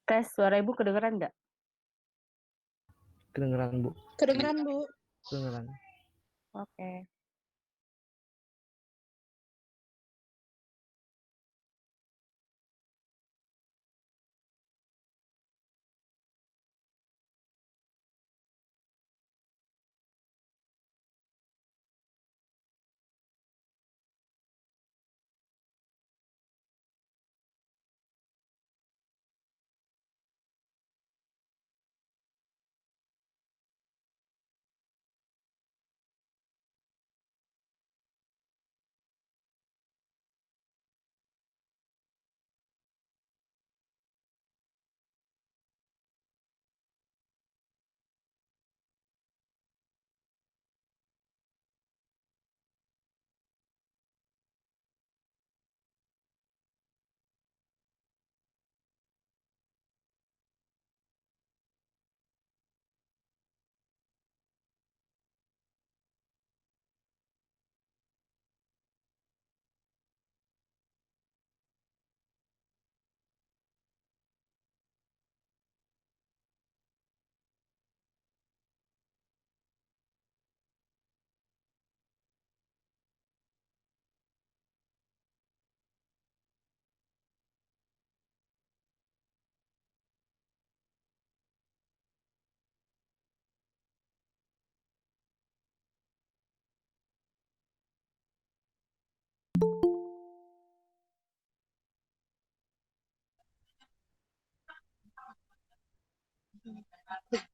Tes, suara ibu kedengeran nggak? Kedengeran, Bu. Kedengeran, Bu. Kedengeran. Oke.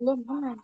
Belum pernah.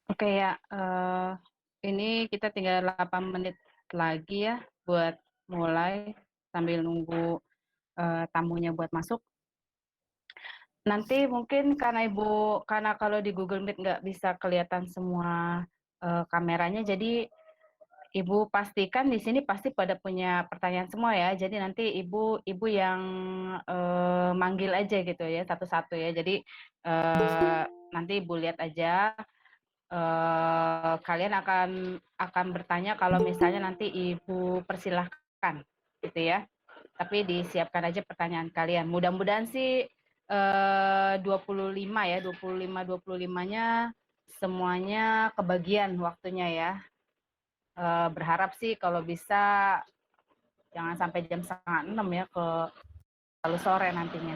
Oke ya, ini kita tinggal 8 menit lagi ya buat mulai sambil nunggu tamunya buat masuk. Nanti mungkin karena kalau di Google Meet nggak bisa kelihatan semua kameranya, jadi Ibu pastikan di sini pasti pada punya pertanyaan semua ya. Jadi nanti Ibu yang manggil aja gitu ya satu-satu ya. Jadi nanti Ibu lihat aja. Kalian akan bertanya kalau misalnya nanti Ibu persilahkan gitu ya. Tapi disiapkan aja pertanyaan kalian. Mudah-mudahan sih 25 ya, 25-25-nya semuanya kebagian waktunya ya. Berharap sih kalau bisa jangan sampai jam 5:30 ya ke lalu sore nantinya.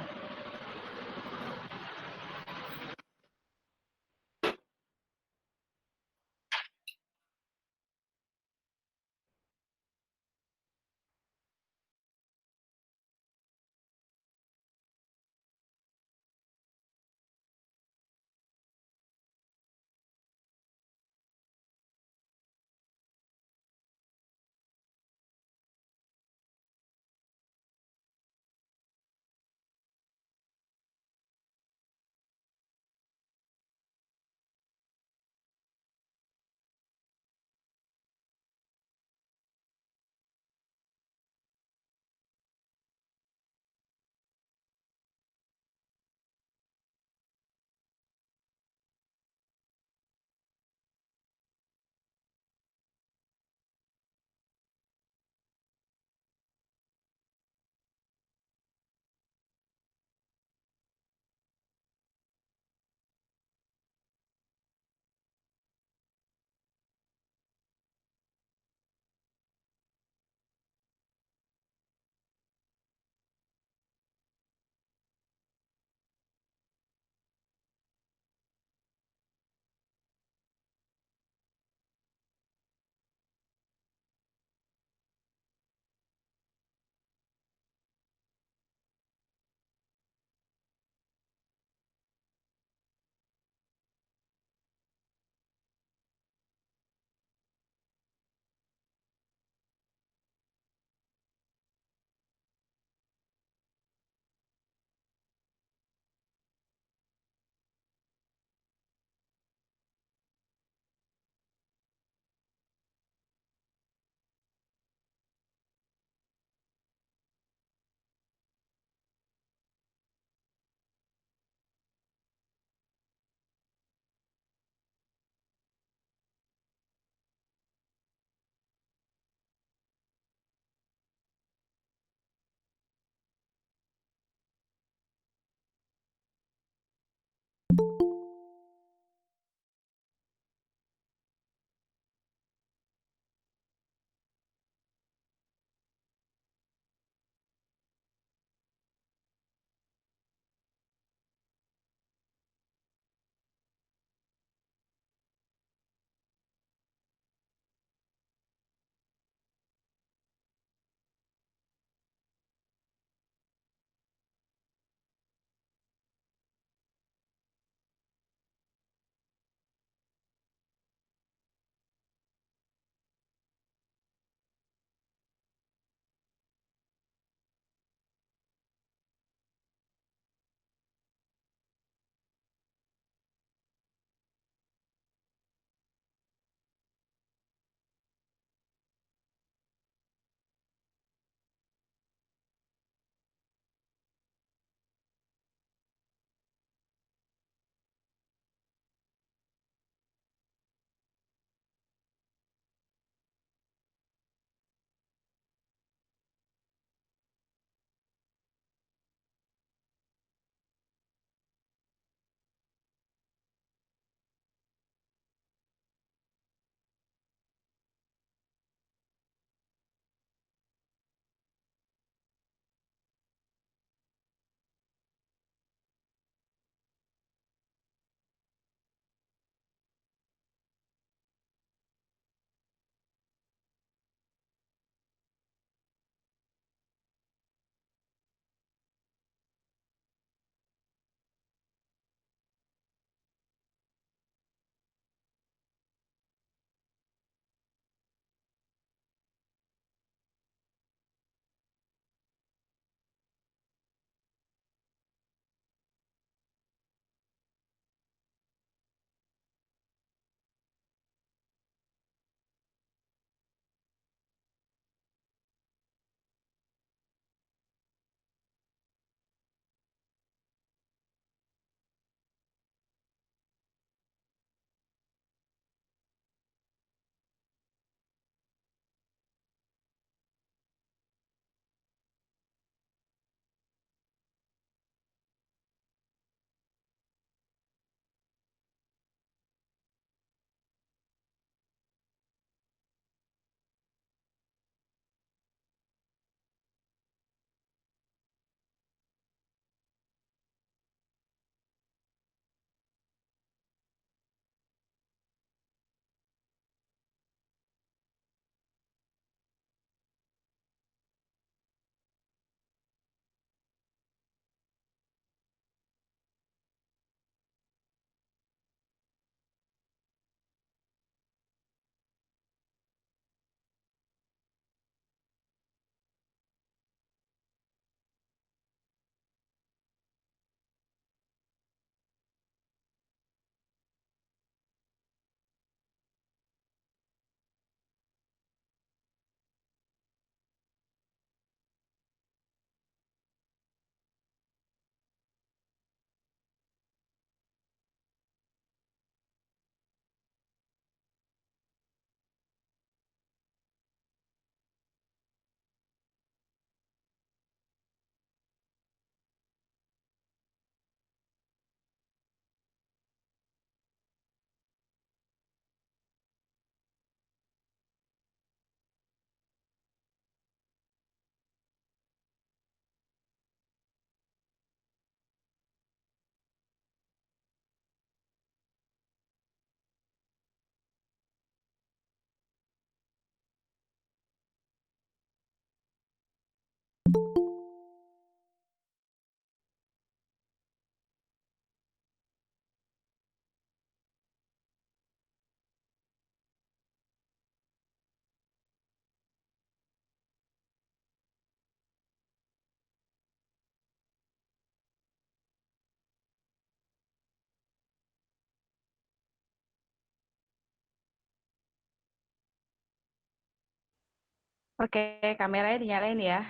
Oke, kameranya dinyalain ya.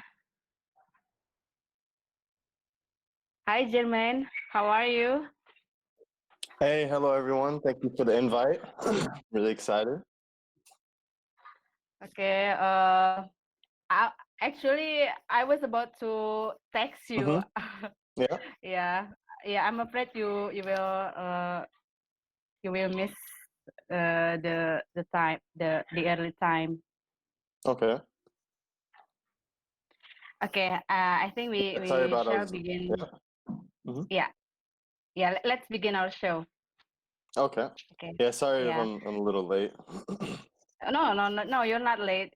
Hi, Jermaine. How are you? Hey, hello everyone. Thank you for the invite. Really excited. Okay. Actually, I was about to text you. Yeah. Yeah, yeah. I'm afraid you will miss the time the early time. Okay. Okay. I think Sorry we about shall us. begin. Yeah. hmm Yeah, yeah. Let's begin our show. Okay. Okay. Yeah. Sorry if Yeah. I'm a little late. No, no, no, no. You're not late.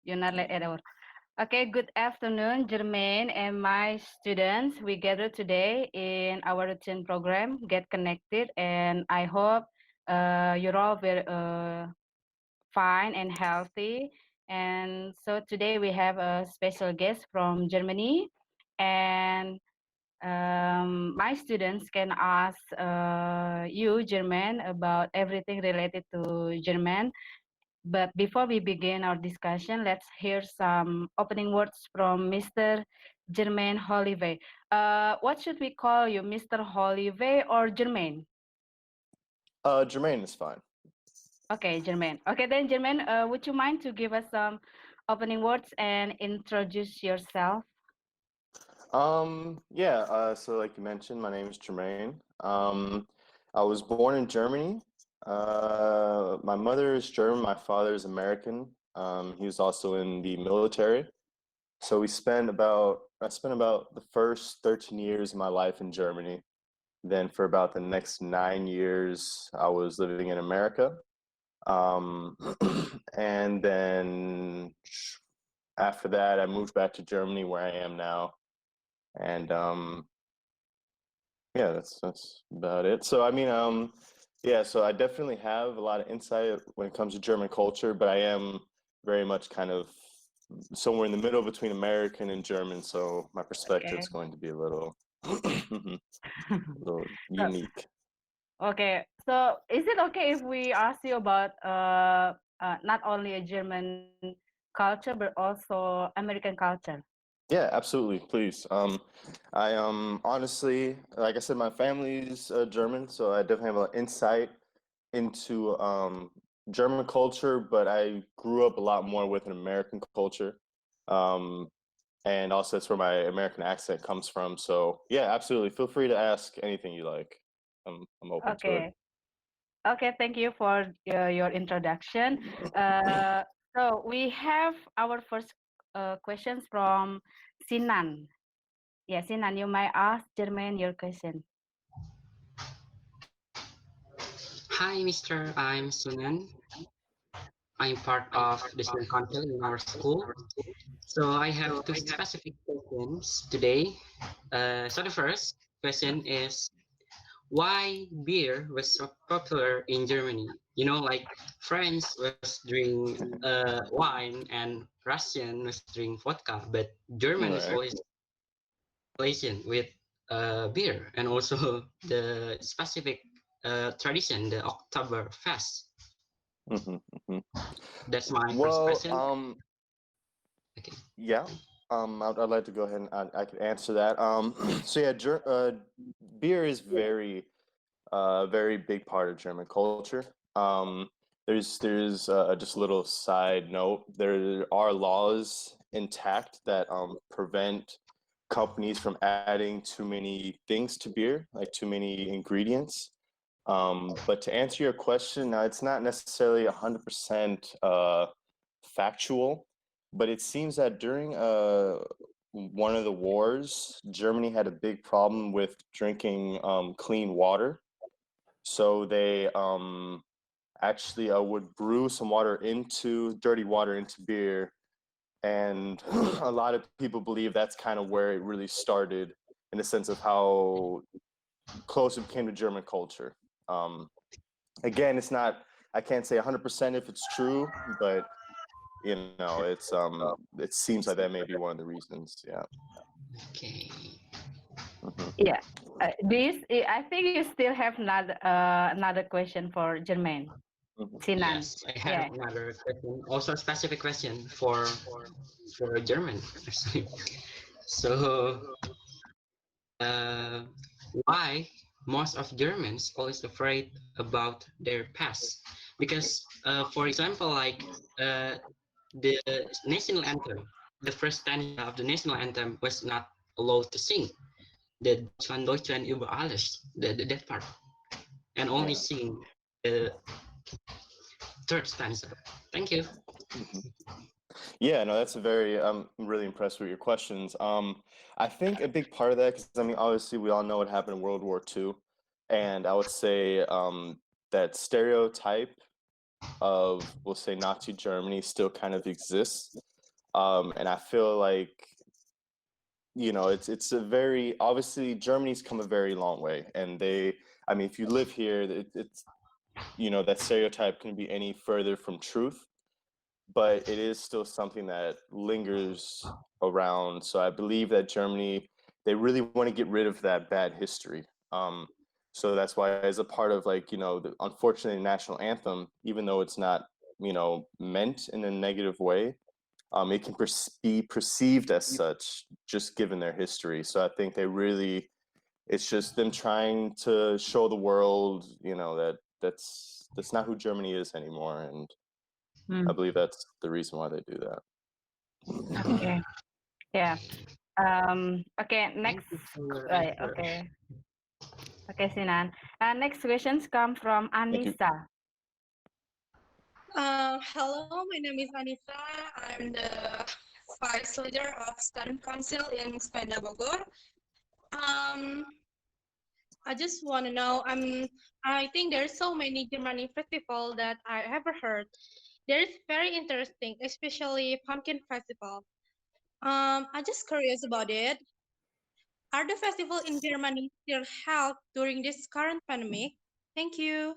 You're not late at all. Okay, good afternoon, Jermaine and my students. We gather today in our routine program, Get Connected, and I hope you're all very fine and healthy. And so today we have a special guest from Germany, and my students can ask you, German, about everything related to German. But before we begin our discussion, let's hear some opening words from Mr. Germain Holive. What should we call you, Mr. Holive or Germain? Jermaine is fine. Okay, Germain. Okay, then Germain, would you mind to give us some opening words and introduce yourself? Yeah. So like you mentioned, my name is Jermaine. I was born in Germany. My mother is German. My father is American. He was also in the military. So I spent about the first 13 years of my life in Germany. Then for about the next 9 years, I was living in America. Um, and then after that, I moved back to Germany where I am now. And yeah, that's about it. So I mean, yeah, so I definitely have a lot of insight when it comes to German culture, but I am very much kind of somewhere in the middle between American and German, so my perspective Okay. is going to be a little, a little So, unique. okay. So, is it okay if we ask you about not only a German culture but also American culture? Yeah, absolutely. Please. I honestly, like I said, my family's German, so I definitely have an insight into German culture, but I grew up a lot more with an American culture. Um, and also that's where my American accent comes from. So yeah, absolutely. Feel free to ask anything you like. I'm open to it. Okay. Okay, thank you for your introduction. Uh, so we have our first questions from Sinan. Yeah, Sinan, you might ask Jermaine your question. Hi, Mr. I'm Sunan. I'm part of the student council in our school. So I have two specific questions today. So the first question is why beer was so popular in Germany? You know, like France was drinking wine and Russian was drinking vodka, but German is Right. always relation with beer and also the specific tradition, the October Fest. hmm hmm That's my first Well, question. Okay. yeah. I'd like to go ahead and I could answer that. So yeah, beer is very big part of German culture. Um, there's just a little side note. There are laws intact that prevent companies from adding too many things to beer, like too many ingredients. But to answer your question, now it's not necessarily 100% factual, but it seems that during one of the wars, Germany had a big problem with drinking clean water. So they actually would brew some water into dirty water into beer. And a lot of people believe that's kind of where it really started in the sense of how close it became to German culture. Um, Again, it's not, I can't say 100% if it's true, but it seems like that may be one of the reasons. Yeah. Okay. hmm Yeah. I think you still have another question for Jermaine. Mhm. Sinan. Yes, I have Yeah. another question, also a specific question for German, actually. So, uh, why most of Germans always afraid about their past? Because, for example, like the national anthem, the first stanza of the national anthem was not allowed to sing. The Deutschland, Deutschland über alles, that part, and only Yeah. sing the third stanza. Thank you. Mhm. Yeah, no, that's a very, I'm really impressed with your questions. I think a big part of that, because I mean, obviously we all know what happened in World War II, and I would say that stereotype of, we'll say, Nazi Germany still kind of exists. And I feel like, you know, it's a very, obviously Germany's come a very long way, and I mean, if you live here, it's, you know, that stereotype couldn't be any further from truth, but it is still something that lingers around. So I believe that Germany, they really want to get rid of that bad history. Um, so that's why, as a part of, like, you know, the unfortunately national anthem, even though it's not, you know, meant in a negative way, it can be perceived as such just given their history. So I think they really, it's just them trying to show the world, you know, that that's not who Germany is anymore, and I believe that's the reason why they do that. Okay. Yeah. Okay. Thank Next. you for your Right. answer. Okay. Okay, Sinan. Next questions come from Thank you. Anissa. Hello, my name is Anissa. I'm the vice leader of student council in Spenda Bogor. Um, I just want to know. I think there's so many Germany festival that I ever heard. There's very interesting, especially pumpkin festival. I'm just curious about it. Are the festival in Germany still held during this current pandemic? Thank you.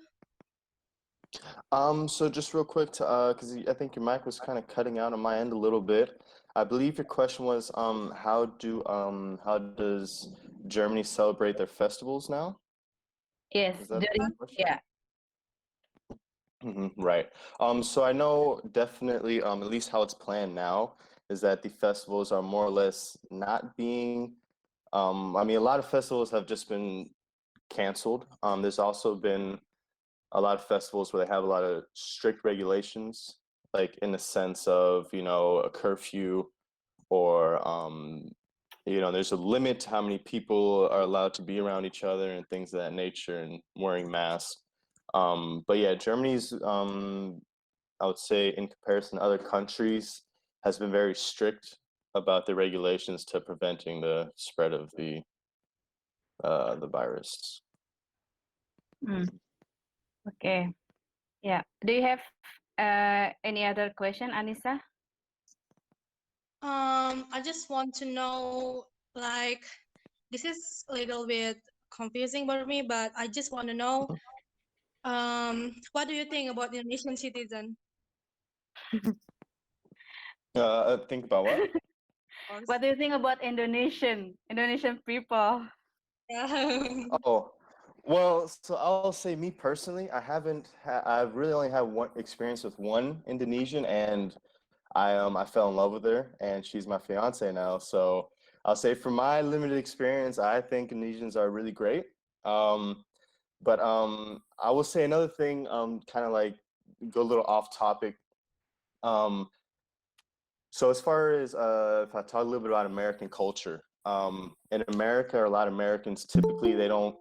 So just real quick to because I think your mic was kind of cutting out on my end a little bit. I believe your question was how does Germany celebrate their festivals now? Yes, Is that the during question? yeah. Right. So I know definitely at least how it's planned now is that the festivals are more or less not being I mean, a lot of festivals have just been canceled. There's also been a lot of festivals where they have a lot of strict regulations, like in the sense of, you know, a curfew, or you know, there's a limit to how many people are allowed to be around each other and things of that nature, and wearing masks. But yeah, Germany's I would say, in comparison to other countries, has been very strict about the regulations to preventing the spread of the virus. Mm, okay. Yeah. Do you have any other question, Anissa? I just want to know, like, this is a little bit confusing for me, but I just want to know, what do you think about Indonesian citizen? Think about what? What do you think about Indonesian people? Yeah. Oh, well, so I'll say, me personally, I've really only had one experience with one Indonesian, and I fell in love with her, and she's my fiance now. So I'll say, from my limited experience, I think Indonesians are really great. But I will say another thing, kind of like go a little off topic. Um, so as far as if I talk a little bit about American culture, in America, a lot of Americans typically, they don't,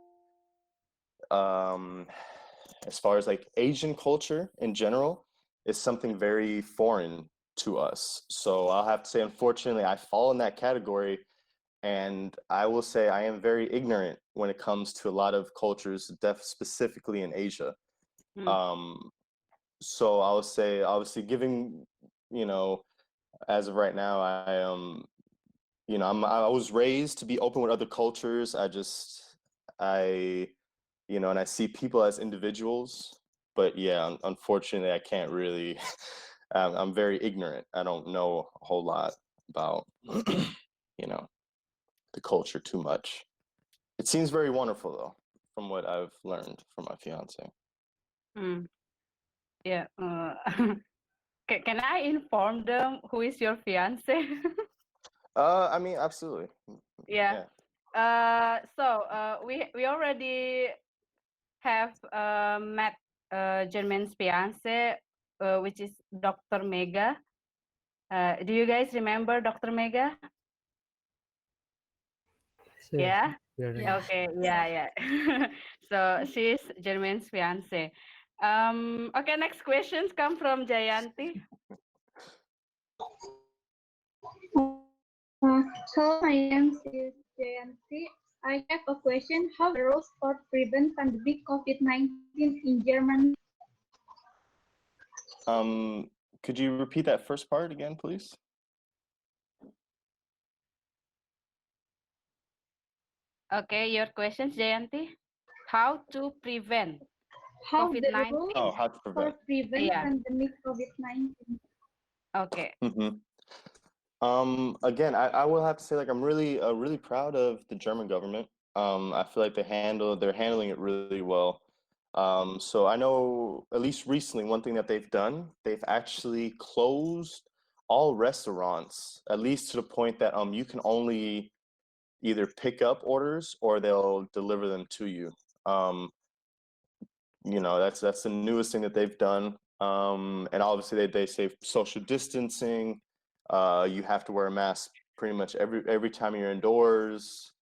um, as far as like Asian culture in general, is something very foreign to us. So I'll have to say, unfortunately, I fall in that category, and I will say I am very ignorant when it comes to a lot of cultures, specifically in Asia. Mm, Um, so I would say, obviously, giving, you know, as of right now, you know, I was raised to be open with other cultures. I, you know, and I see people as individuals. But yeah, unfortunately, I can't really. I'm very ignorant. I don't know a whole lot about, you know, the culture too much. It seems very wonderful though, from what I've learned from my fiance. mm. Yeah. Can I inform them who is your fiance? I mean, absolutely. Yeah. Yeah. We already have met German's fiance, which is Dr. Mega. Do you guys remember Dr. Mega? Yes, Yeah. Yeah. Okay. Yeah. Yeah. So she's German's fiance. Okay. Next questions come from Jayanti. Hello, my name is Jayanti. I have a question. How the rules for prevent pandemic COVID-19 in Germany? Could you repeat that first part again, please? Okay, your questions, Jayanti. How to prevent How the COVID-19? rules Oh, how to for prevent. prevent Yeah. pandemic COVID-19? Okay. Again, I will have to say, like, I'm really proud of the German government. I feel like they're handling it really well. So I know, at least recently, one thing that they've done, they've actually closed all restaurants, at least to the point that you can only either pick up orders or they'll deliver them to you. That's the newest thing that they've done. And obviously they say social distancing. You have to wear a mask pretty much every time you're indoors.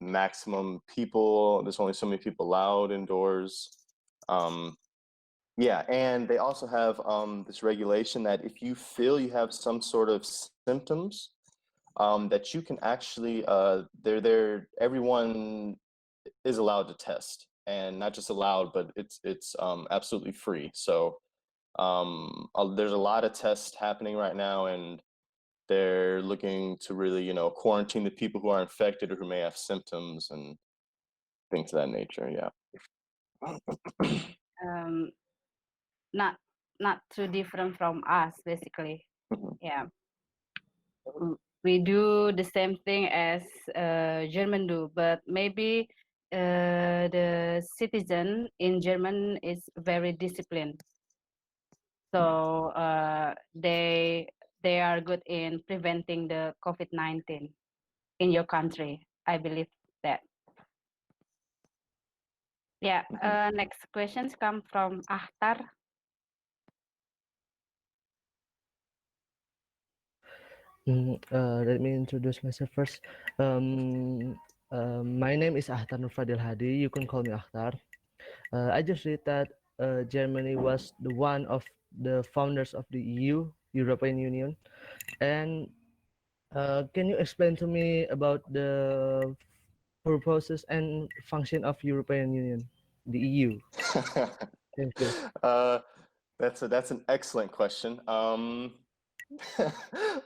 Maximum people. There's only so many people allowed indoors. Yeah, and they also have this regulation that if you feel you have some sort of symptoms, that you can actually everyone is allowed to test, and not just allowed, but it's absolutely free. So there's a lot of tests happening right now, and they're looking to really quarantine the people who are infected or who may have symptoms and things of that nature. Yeah. Um, not too different from us, basically. Yeah. We do the same thing as German do, but maybe the citizen in German is very disciplined. So they are good in preventing the COVID-19 in your country. I believe that. Yeah. Next questions come from Ahtar. Let me introduce myself first. My name is Ahtar Nurfadil Hadi. You can call me Ahtar. I just read that Germany was the one of the founders of the EU, European Union. And can you explain to me about the purposes and function of European Union, the EU? Thank you. That's an excellent question.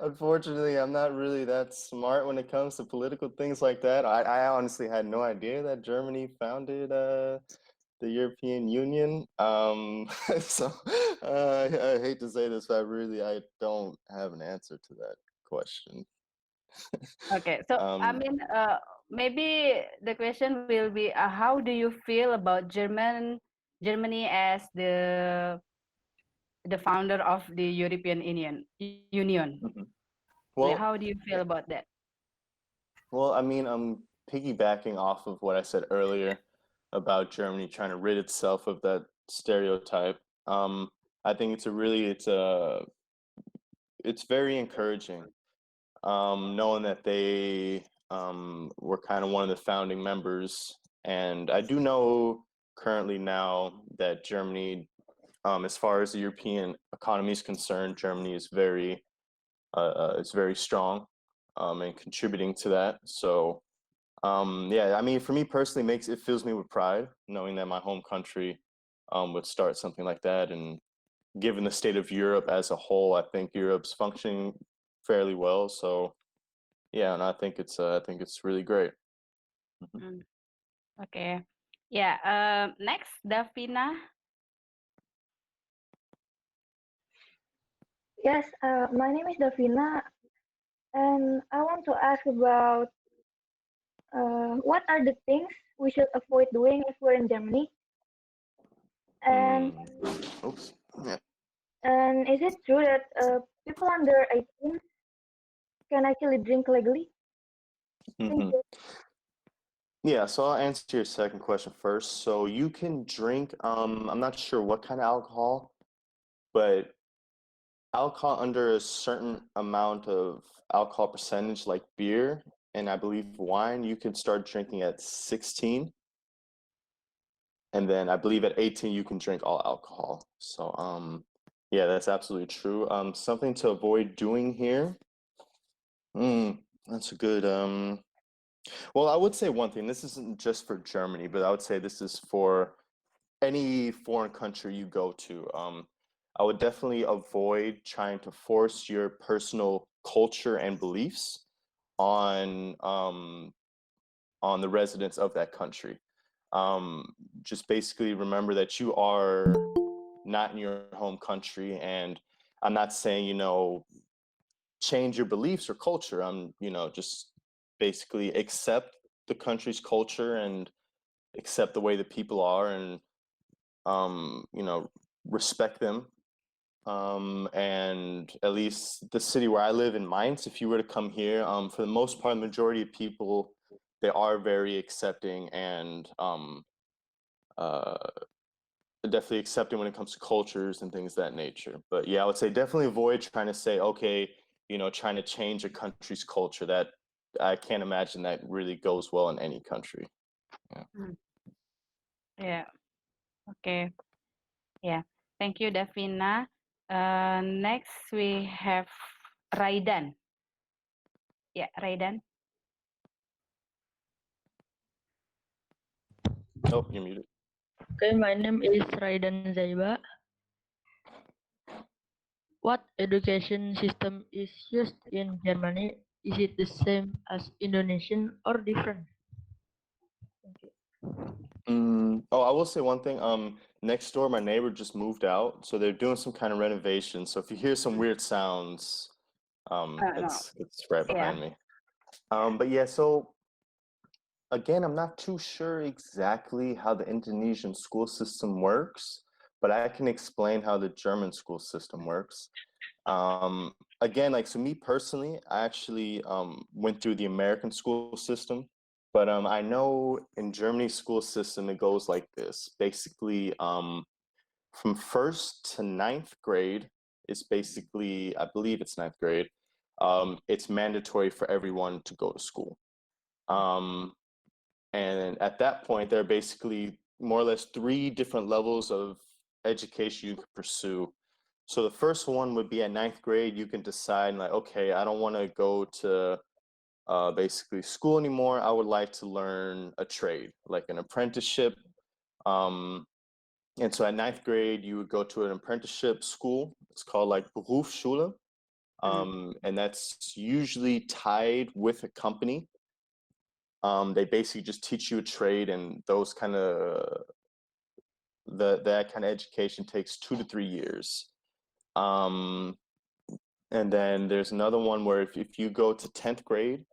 Unfortunately, I'm not really that smart when it comes to political things like that. I honestly had no idea that Germany founded the European Union. So I hate to say this, but I don't have an answer to that question. Okay, so maybe the question will be, how do you feel about Germany as the founder of the European Union? Well, How do you feel about that? Well, I mean, I'm piggybacking off of what I said earlier about Germany trying to rid itself of that stereotype. I think it's very encouraging, knowing that they were kind of one of the founding members. And I do know currently now that Germany, as far as the European economy is concerned, Germany is very strong, and contributing to that. So yeah, I mean, for me personally, it fills me with pride knowing that my home country would start something like that. And given the state of Europe as a whole, I think Europe's functioning fairly well. So yeah, and I think it's really great. Okay, yeah. Next, Davina. Yes, my name is Davina, and I want to ask about what are the things we should avoid doing if we're in Germany? And Oops. Yeah. and is it true that people under 18 can actually drink legally? Thank you. Yeah, so I'll answer your second question first. So you can drink, I'm not sure what kind of alcohol, but alcohol under a certain amount of alcohol percentage, like beer and I believe wine, you can start drinking at 16. And then I believe at 18 you can drink all alcohol. So yeah, that's absolutely true. Something to avoid doing here. That's a good well, I would say one thing. This isn't just for Germany, but I would say this is for any foreign country you go to. I would definitely avoid trying to force your personal culture and beliefs on the residents of that country. Just basically remember that you are not in your home country, and I'm not saying, change your beliefs or culture. I'm, just basically accept the country's culture and accept the way that people are, and respect them. And at least the city where I live in Mainz, if you were to come here, for the most part, the majority of people, they are very accepting and uh, definitely accepting when it comes to cultures and things of that nature. But yeah, I would say definitely avoid trying to say, okay, trying to change a country's culture. That I can't imagine that really goes well in any country. Yeah. Yeah. Okay. Yeah. Thank you, Davina. Next we have Raidan. Yeah, Raidan. Oh, you're muted. Okay, my name is Raidan Zaiba. What education system is used in Germany? Is it the same as Indonesian or different? Thank you. Oh, I will say one thing. Next door, my neighbor just moved out, so they're doing some kind of renovation. So if you hear some weird sounds, No. it's right Yeah. behind me. But yeah, so again, I'm not too sure exactly how the Indonesian school system works, but I can explain how the German school system works. Again, like, so me personally, I actually went through the American school system, but I know in Germany's school system, it goes like this. Basically, from first to ninth grade, it's basically, I believe it's ninth grade, it's mandatory for everyone to go to school. And at that point, there are basically more or less 3 different levels of education you could pursue. So the first one would be at ninth grade, you can decide like, okay, I don't want to go to basically school anymore. I would like to learn a trade, like an apprenticeship. And so at ninth grade, you would go to an apprenticeship school. It's called like Berufsschule. And that's usually tied with a company. They basically just teach you a trade, and those kind of that kind of education takes 2 to 3 years. And then there's another one where if you go to 10th grade,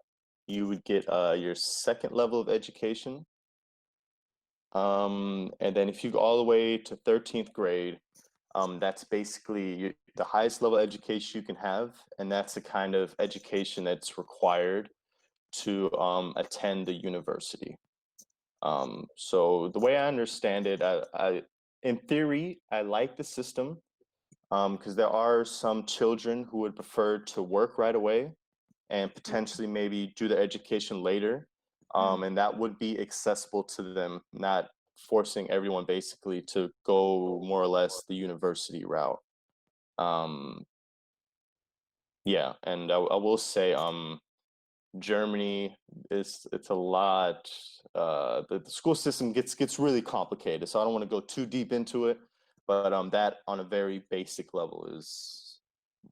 you would get your second level of education. And then if you go all the way to 13th grade, that's basically the highest level education you can have, and that's the kind of education that's required to attend the university. So the way I understand it, I in theory, I like the system because there are some children who would prefer to work right away and potentially maybe do their education later. And that would be accessible to them, not forcing everyone basically to go more or less the university route. Yeah, and I will say Germany it's a lot the school system gets really complicated, so I don't want to go too deep into it, but that on a very basic level is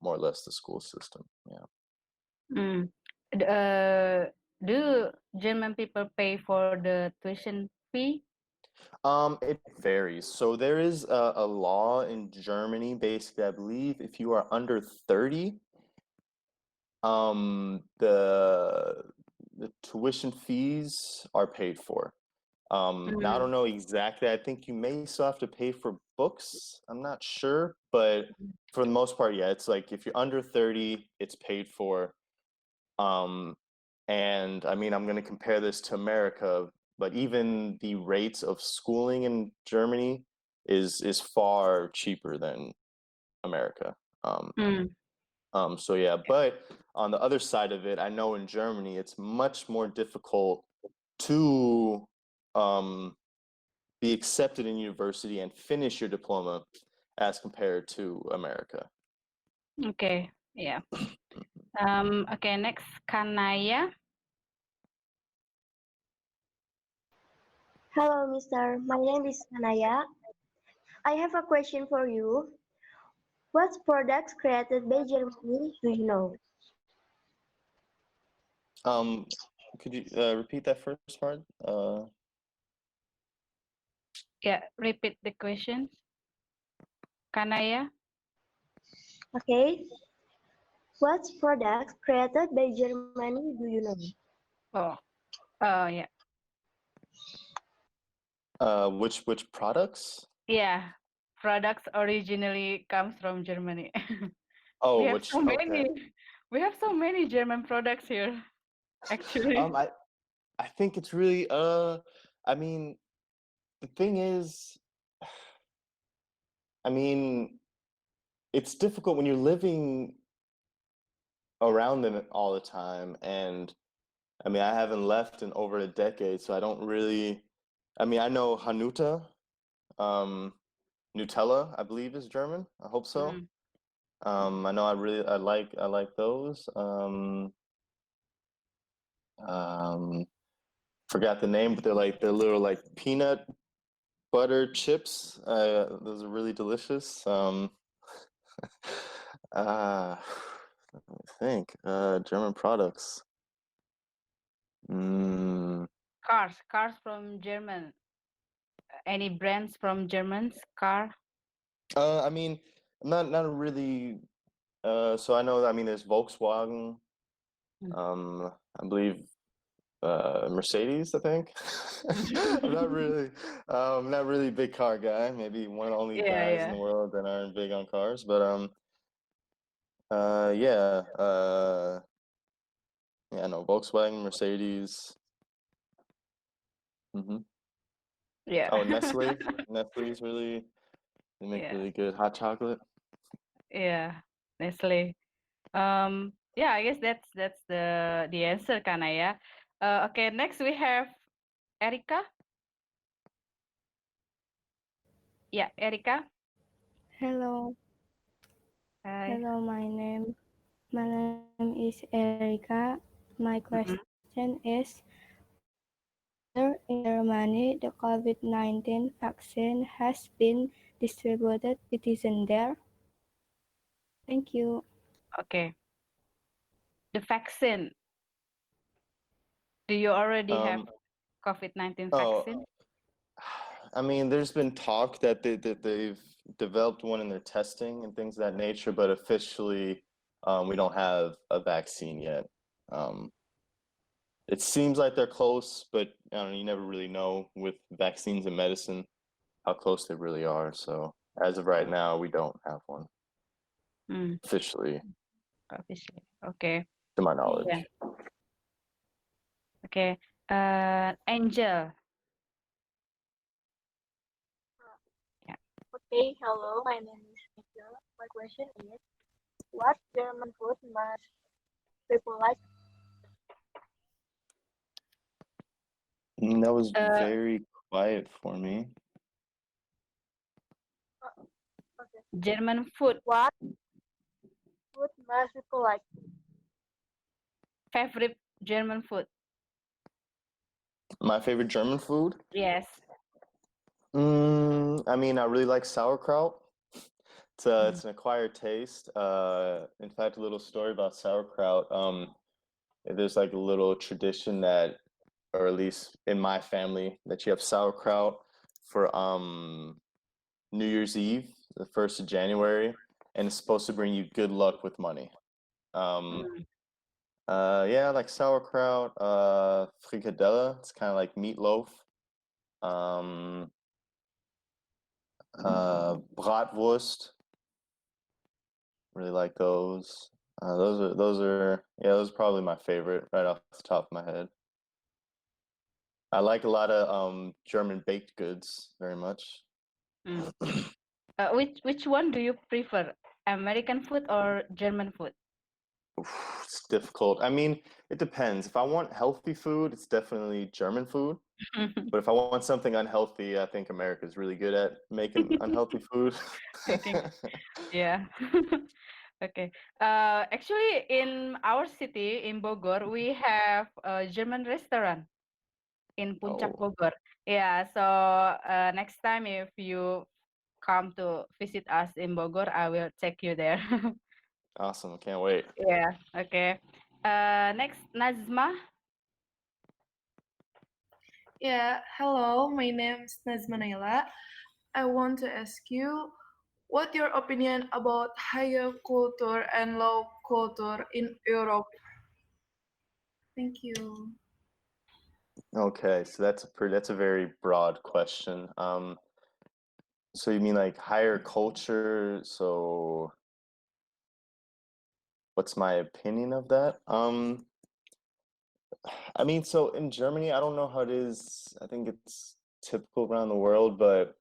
more or less the school system. Yeah. Do German people pay for the tuition fee? It varies. So there is a law in Germany, basically, I believe if you are under 30, the tuition fees are paid for. Now I don't know exactly. I think you may still have to pay for books. I'm not sure, but for the most part, yeah, it's like if you're under 30, it's paid for. And I mean, I'm going to compare this to America, but even the rates of schooling in Germany is far cheaper than America. So yeah, but on the other side of it, I know in Germany it's much more difficult to be accepted in university and finish your diploma as compared to America. Okay, yeah. Okay, next, Kanaya. Hello, mister. My name is Anaya. I have a question for you. What products created by Germany do you know? Could you repeat that first part? Yeah, repeat the question. Kanaya. Okay. What products created by Germany do you know? Yeah. Which products? Yeah, products originally comes from Germany. Oh, We have which so many. okay. We have so many German products here, actually. I think it's really I mean the thing is I mean it's difficult when you're living around them all the time, and I mean I haven't left in over a decade, so I don't really I mean I know Hanuta, Nutella, I believe is German. I hope so. I know I like those. Forgot the name, but they're little like peanut butter chips. Those are really delicious. Let me think. German products. Cars from German. Any brands from German's car? I mean, not really. So I know. I mean, there's Volkswagen. I believe Mercedes. I think. I'm not really a big car guy. Maybe one of the only guys in the world that aren't big on cars. But yeah. Yeah, no, Volkswagen, Mercedes. Yeah. Oh, Nestle. Nestle's really they make really good hot chocolate. Yeah, Nestle. Yeah, I guess that's the answer, Kanaya. Okay, next we have Erika. Yeah, Erika. Hello. Hi. Hello, my name is Erika. My question is, where in Germany the COVID-19 vaccine has been distributed citizen there? Thank you. Okay. The vaccine. Do you already have COVID-19 vaccine? I mean, there's been talk that they've developed one in their testing and things of that nature, but officially, we don't have a vaccine yet. It seems like they're close, but you never really know with vaccines and medicine how close they really are. So as of right now, we don't have one officially. Officially, okay. To my knowledge. Yeah. Okay. Angel. Okay, hello, my name is Angel. My question is, what German food must people like? That was very quiet for me. Okay. German food. What food must people like? Favorite German food. My favorite German food? Yes. I mean, I really like sauerkraut. It's an acquired taste. In fact, a little story about sauerkraut. There's like a little tradition that, or at least in my family, that you have sauerkraut for New Year's Eve, the 1st of January, and it's supposed to bring you good luck with money. Yeah, like sauerkraut, frikadelle. It's kind of like meatloaf. Um, Bratwurst. Really like those. Those are probably my favorite right off the top of my head. I like a lot of German baked goods very much. Mm. Which one do you prefer? American food or German food? It's difficult. I mean, it depends. If I want healthy food, it's definitely German food. But if I want something unhealthy, I think America's really good at making unhealthy food. Yeah. Okay. Actually, in our city, in Bogor, we have a German restaurant in Puncak, Oh, Bogor. Yeah. So next time, if you come to visit us in Bogor, I will take you there. awesome. I can't wait. Yeah. Okay. Next, Nazma. Yeah, hello, my name is Nazma Naila. I want to ask you what your opinion about higher culture and low culture in Europe. Thank you. Okay, so that's a very broad question. So you mean like higher culture? So what's my opinion of that? I mean, so in Germany, I don't know how it is. I think it's typical around the world, but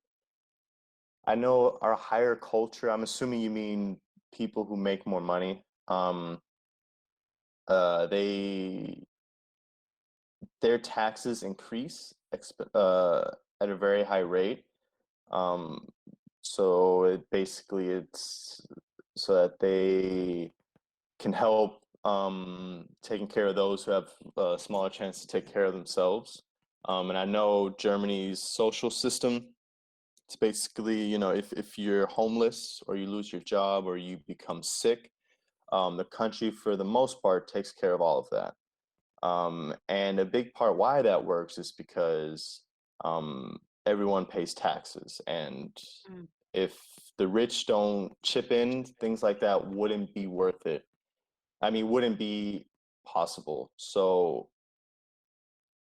I know our higher culture, I'm assuming you mean people who make more money. They their taxes increase at a very high rate. Um, so it's so that they can help taking care of those who have a smaller chance to take care of themselves. And I know Germany's social system, it's basically, if you're homeless or you lose your job or you become sick, the country for the most part takes care of all of that. And a big part why that works is because everyone pays taxes. And Mm. if the rich don't chip in, things like that wouldn't be worth it. I mean, wouldn't be possible. So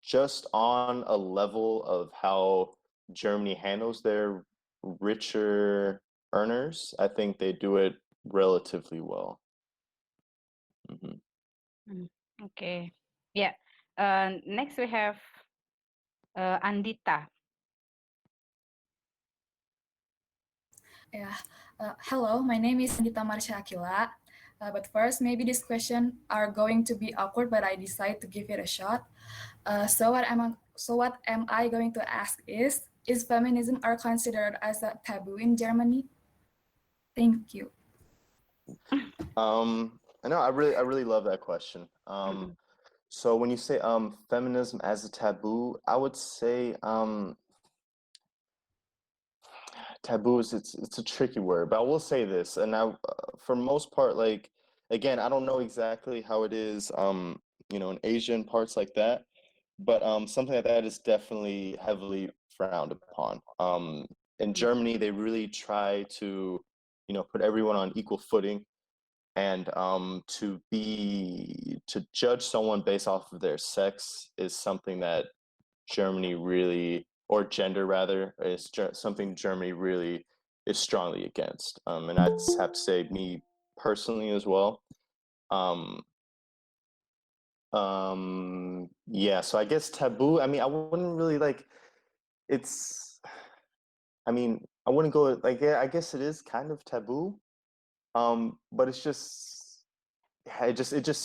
just on a level of how Germany handles their richer earners, I think they do it relatively well. Mhm. Mm. Okay. Yeah. Next we have Andita. Yeah. Hello, my name is Andita Marsha Akila. But first, maybe this question are going to be awkward, but I decide to give it a shot. So what am I going to ask is feminism are considered as a taboo in Germany? Thank you. I know I really love that question. So when you say feminism as a taboo, I would say taboo is it's a tricky word, but I will say this, and for most part, like again, I don't know exactly how it is, in Asian parts like that, but something like that is definitely heavily frowned upon. In Germany, they really try to, put everyone on equal footing, and to judge someone based off of their sex is something that Germany really, or gender rather, is something Germany really is strongly against. And I have to say, me personally as well. Yeah, so I guess taboo, I mean, I wouldn't really it's, I mean, I wouldn't go like, yeah, I guess it is kind of taboo. But it just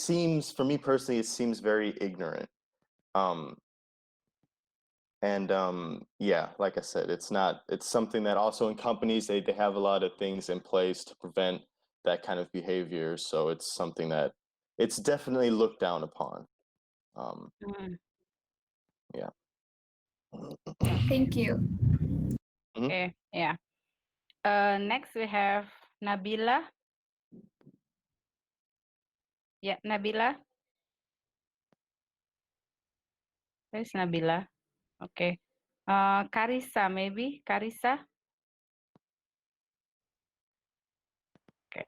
seems, for me personally, it seems very ignorant. Um, And yeah, like I said, it's something that also in companies, they have a lot of things in place to prevent that kind of behavior. So it's something that it's definitely looked down upon. Mm. Yeah. Thank you. Okay. Yeah. Next we have Nabila. Yeah, Nabila. Where's Nabila? Okay. Carissa, maybe Carissa. Okay.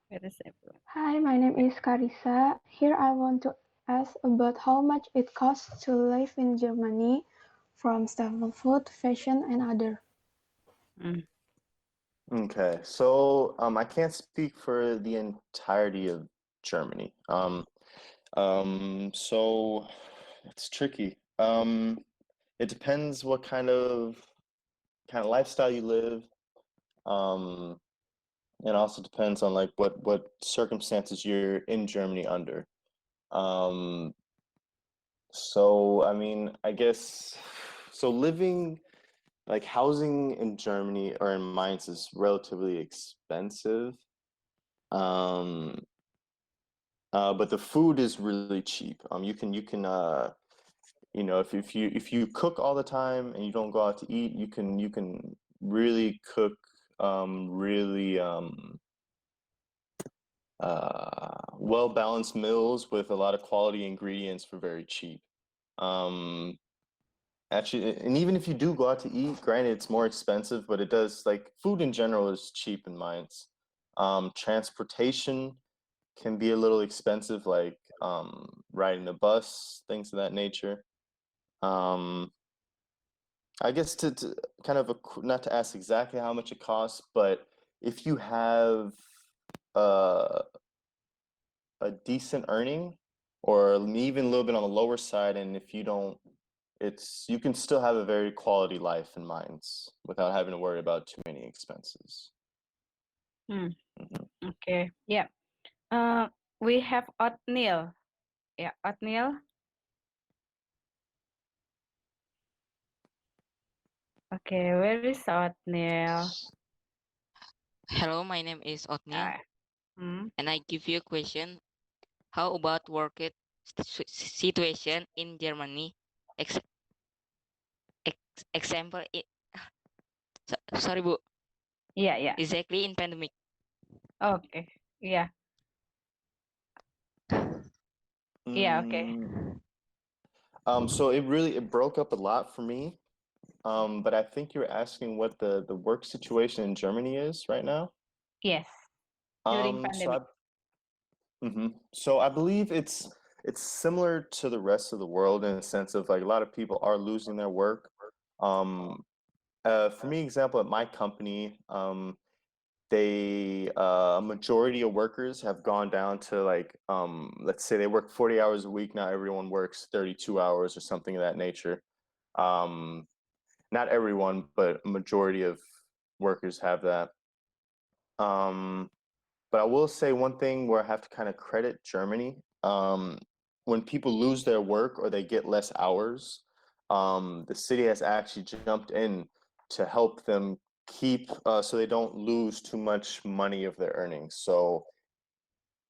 Where is everyone? Hi, my name is Carissa. Here I want to ask about how much it costs to live in Germany. from staple food, fashion, and other. Okay, so I can't speak for the entirety of Germany. So it's tricky. It depends what kind of lifestyle you live. It also depends on like what circumstances you're in Germany under. So I mean, I guess so living like housing in Germany or in Mainz is relatively expensive. Um, but the food is really cheap. You can you know if you cook all the time and you don't go out to eat, you can really cook really well balanced meals with a lot of quality ingredients for very cheap. Um, Actually, and even if you do go out to eat, granted it's more expensive, but it does like food in general is cheap in Mainz. Transportation can be a little expensive, like riding the bus, things of that nature. Um, I guess to kind of not to ask exactly how much it costs, but if you have uh, a decent earning, or even a little bit on the lower side, and if you don't, you can still have a very quality life in Mainz without having to worry about too many expenses. Okay. Yeah. We have Oatmeal. Yeah, Oatmeal. Okay, where is Oatmeal? Hello, my name is Oatmeal, Hmm? and I give you a question. How about market situation in Germany? Ex example, sorry, Bu. Yeah. Exactly in pandemic. Okay. Yeah. Yeah. Okay. So it broke up a lot for me. But I think you're asking what the work situation in Germany is right now. Yes. During So pandemic. So I believe it's similar to the rest of the world in a sense of like a lot of people are losing their work. For me, example, at my company, a majority of workers have gone down to like let's say they work 40 hours a week. Now everyone works 32 hours or something of that nature. Not everyone, but a majority of workers have that. But I will say one thing where I have to kind of credit Germany. When people lose their work or they get less hours, the city has actually jumped in to help them keep so they don't lose too much money of their earnings. So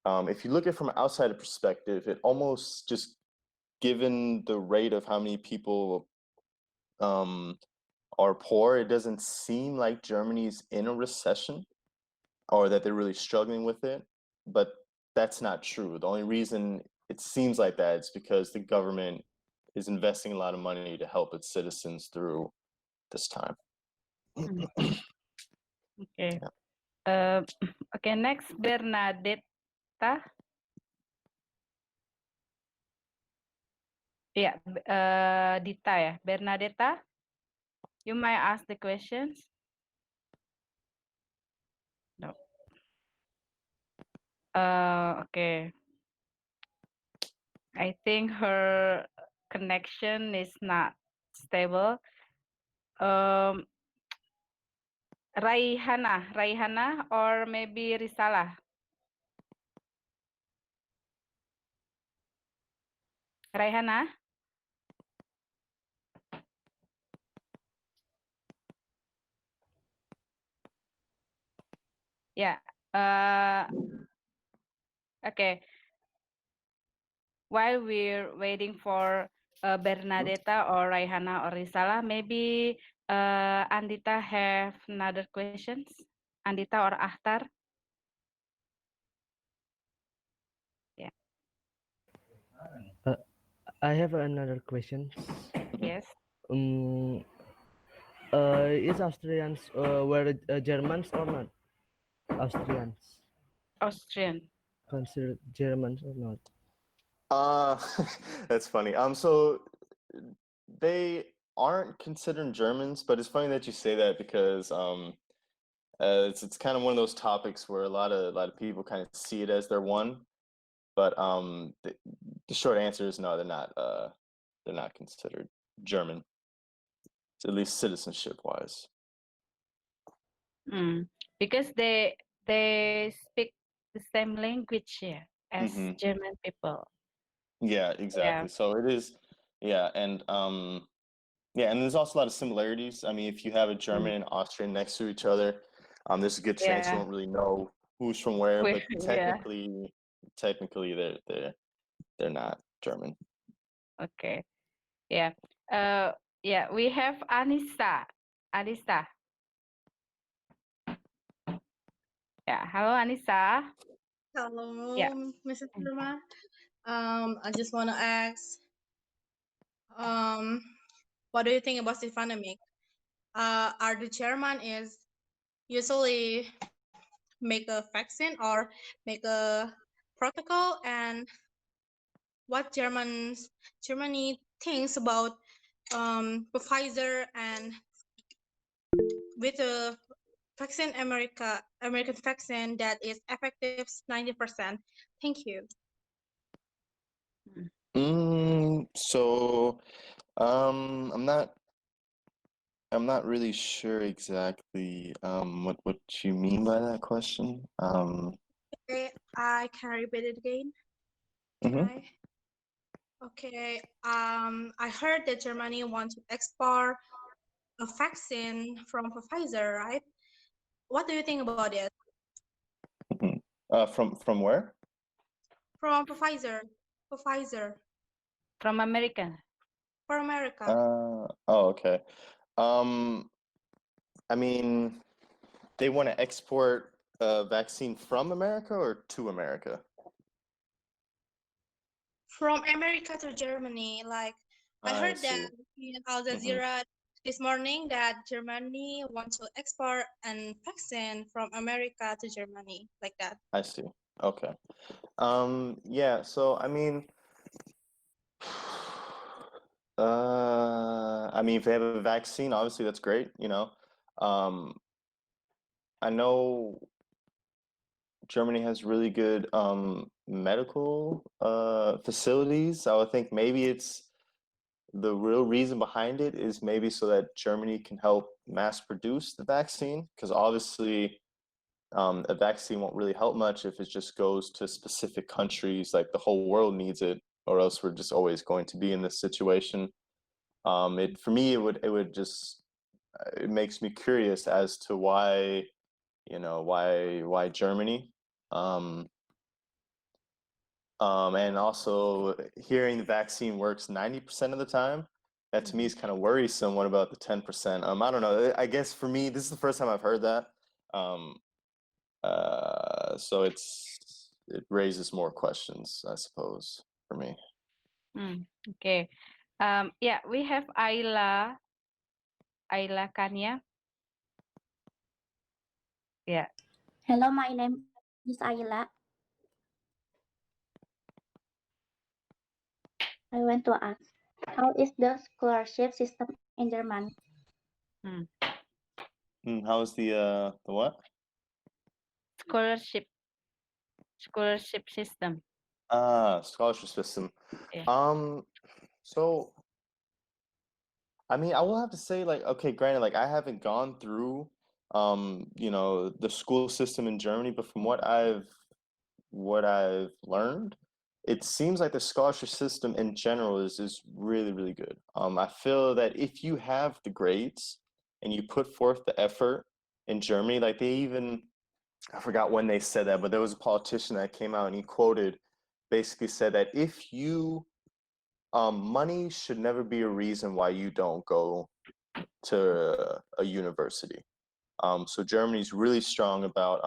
if you look at it from an outsider perspective, it almost just given the rate of how many people are poor, it doesn't seem like Germany's in a recession or that they're really struggling with it. But that's not true. The only reason it seems like that is because the government is investing a lot of money to help its citizens through this time. Okay. Okay, next Bernadetta. Yeah, Dita ya. Bernadetta, you might ask the questions. No. Okay. I think her connection is not stable. Raihana, or maybe Risalah. Raihana? Yeah. Okay. While we're waiting for Bernadetta or Raihana or Risalah, maybe Andita have another questions? Andita or Ahtar? Yeah. I have another question. Yes. Is Austrians were Germans or not? Austrians Austrian. considered Germans or not? That's funny. So they aren't considered Germans, but it's funny that you say that because it's kind of one of those topics where a lot of people kind of see it as their one, but the short answer is no, they're not considered German, at least citizenship wise. Because they speak the same language here as German people. Yeah, exactly. So it is, yeah, and there's also a lot of similarities. I mean, if you have a German and Austrian next to each other, there's a good chance you won't really know who's from where, but technically they're not German. Okay. Yeah. Yeah, we have Anissa. Anissa. Yeah. Hello, Anissa. Hello, Yeah. Mrs. Irma. I just want to ask, what do you think about the pandemic? Are the German is usually make a vaccine or make a protocol, and what Germany thinks about Pfizer and with a vaccine American vaccine that is effective 90%. Thank you. So I'm not really sure exactly what you mean by that question. Okay, I can repeat it again. Try. Okay. I heard that Germany wants to export a vaccine from Pfizer, right? What do you think about it? From where? From Pfizer. Pfizer. From America. For America. Okay. I mean, they want to export a vaccine from America or to America? From America to Germany. Like, I heard that in Al Jazeera this morning that Germany wants to export a vaccine from America to Germany, like that. I see. Okay. Yeah, so I mean, if they have a vaccine, obviously that's great, you know. I know Germany has really good medical facilities. I would think maybe it's the real reason behind it is maybe so that Germany can help mass produce the vaccine, because obviously a vaccine won't really help much if it just goes to specific countries. Like the whole world needs it, or else we're just always going to be in this situation. For me, it makes me curious as to why, why Germany. And also hearing the vaccine works 90% of the time, that to me is kind of worrisome. What about the 10%? I don't know. I guess for me, this is the first time I've heard that. So it raises more questions, I suppose, for me. Okay. Yeah, we have Ayla Kania. Yeah. Hello, my name is Ayla. I want to ask, how is the scholarship system in Germany? How is the what? Scholarship system. Scholarship system. Yeah. So I mean, I will have to say, like, okay, granted, like I haven't gone through the school system in Germany, but from what I've learned, it seems like the scholarship system in general is really, really good. I feel that if you have the grades and you put forth the effort in Germany, like I forgot when they said that, but there was a politician that came out and he basically said that if you money should never be a reason why you don't go to a university. So Germany's really strong about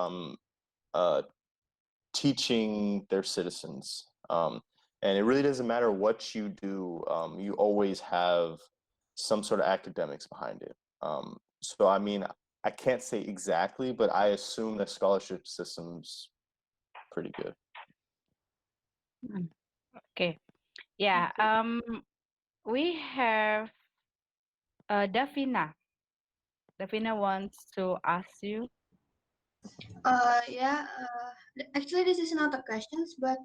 teaching their citizens. And it really doesn't matter what you do, you always have some sort of academics behind it. So, I mean, I can't say exactly, but I assume the scholarship system's pretty good. Okay. Yeah. We have Davina. Davina wants to ask you. Yeah, actually, this is not a question, but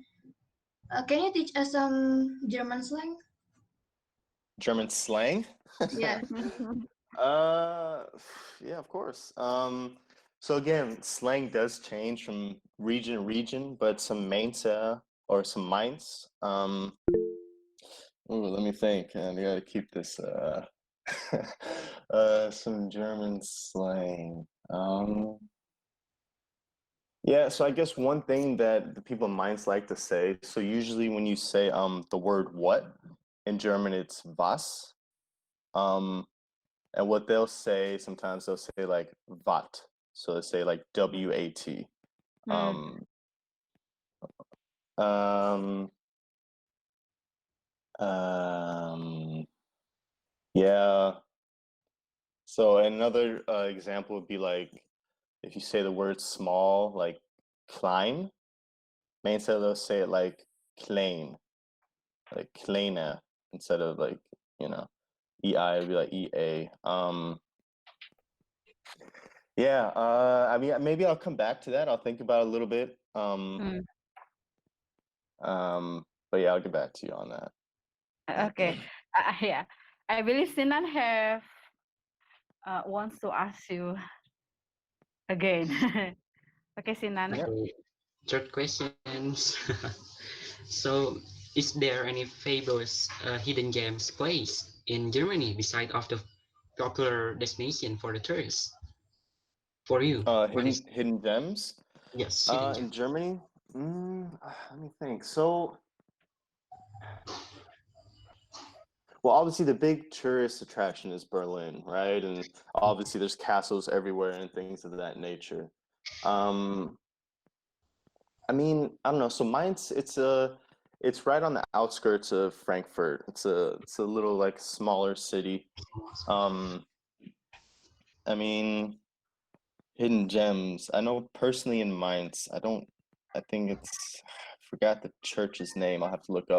can you teach us some German slang? German slang? Yes. Yeah, of course. So again, slang does change from region to region, but some Mainzer or some Mainz. Ooh, let me think. I gotta keep this. Some German slang. Yeah, so I guess one thing that the people in Mainz like to say. So usually when you say the word "what" in German, it's "was." And what they'll say, sometimes they'll say like "wat," so they say like "WAT." Um, um, yeah. So another example would be like if you say the word small, like klein, instead they'll say it like klein, like kleiner, instead of like, you know, EI would be like EA. Yeah, I mean, maybe I'll come back to that. I'll think about it a little bit. But yeah, I'll get back to you on that. Okay. Yeah. I believe Sinan have wants to ask you again. Okay, Sinan. Okay, third questions. So, is there any famous hidden gems place in Germany beside of the popular destination for the tourists? For you, what is? Hidden gems? Yes, hidden In gems. Germany? Let me think. So, well, obviously the big tourist attraction is Berlin, right? And obviously there's castles everywhere and things of that nature. I mean, I don't know. So Mainz, it's right on the outskirts of Frankfurt. It's a little like smaller city. Um, I mean, hidden gems. I know personally in Mainz, I think I forgot the church's name. I'll have to look it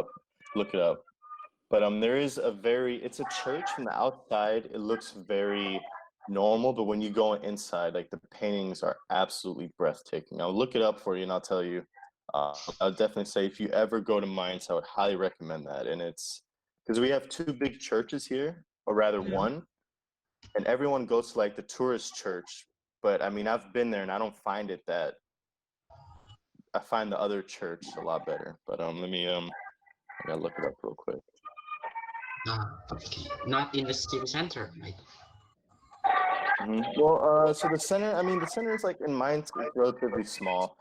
up. But there is it's a church from the outside. It looks very normal, but when you go inside, like the paintings are absolutely breathtaking. I'll look it up for you and I'll tell you. I'll definitely say if you ever go to Mainz, I would highly recommend that. And it's because we have two big churches here, or rather one, and everyone goes to like the tourist church. But I mean, I've been there and I don't find it that. I find the other church a lot better. But let me I gotta look it up real quick. Okay. Not in the city center, right? Well, so the center, I mean, the center is like in Mainz, it's relatively small.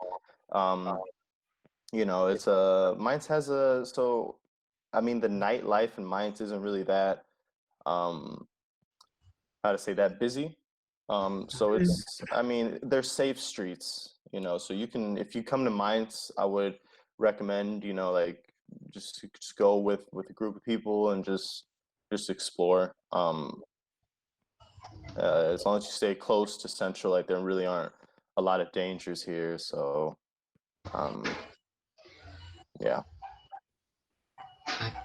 You know, it's Mainz has so I mean, the nightlife in Mainz isn't really that um how to say that busy. So it's I mean, they're safe streets, you know, so you can if you come to Mainz, I would recommend, you know, like just go with a group of people and just explore. As long as you stay close to central, like there really aren't a lot of dangers here. So, yeah.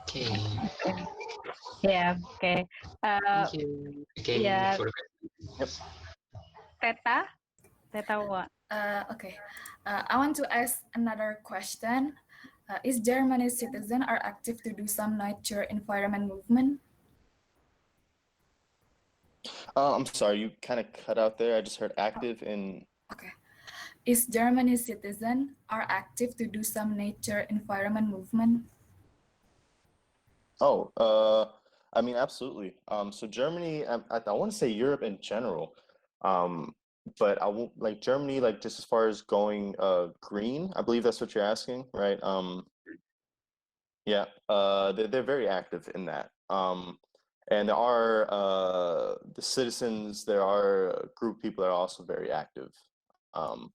Okay. Yeah, okay. Thank you again Yeah, for the Teta what? Okay. I want to ask another question. Is Germany's citizen are active to do some nature environment movement? I'm sorry, you kind of cut out there. I just heard active in. Okay. Is Germany's citizen are active to do some nature environment movement? Oh, I mean, absolutely. So Germany, I want to say Europe in general, but I won't like Germany, like just as far as going green. I believe that's what you're asking, right? Yeah, they're very active in that. And there are the citizens, there are a group of people that are also very active. Um,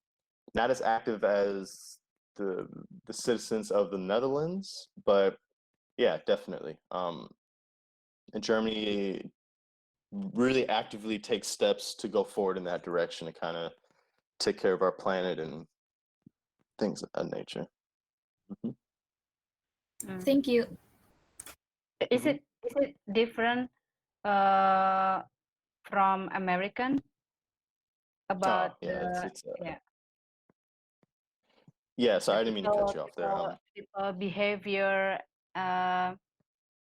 Not as active as the citizens of the Netherlands, but yeah, definitely. And Germany really actively takes steps to go forward in that direction to kind of take care of our planet and things of that nature. Thank you. Is it different from American about yeah, the yeah yeah. Sorry, the I didn't mean to cut you off there. people behavior uh,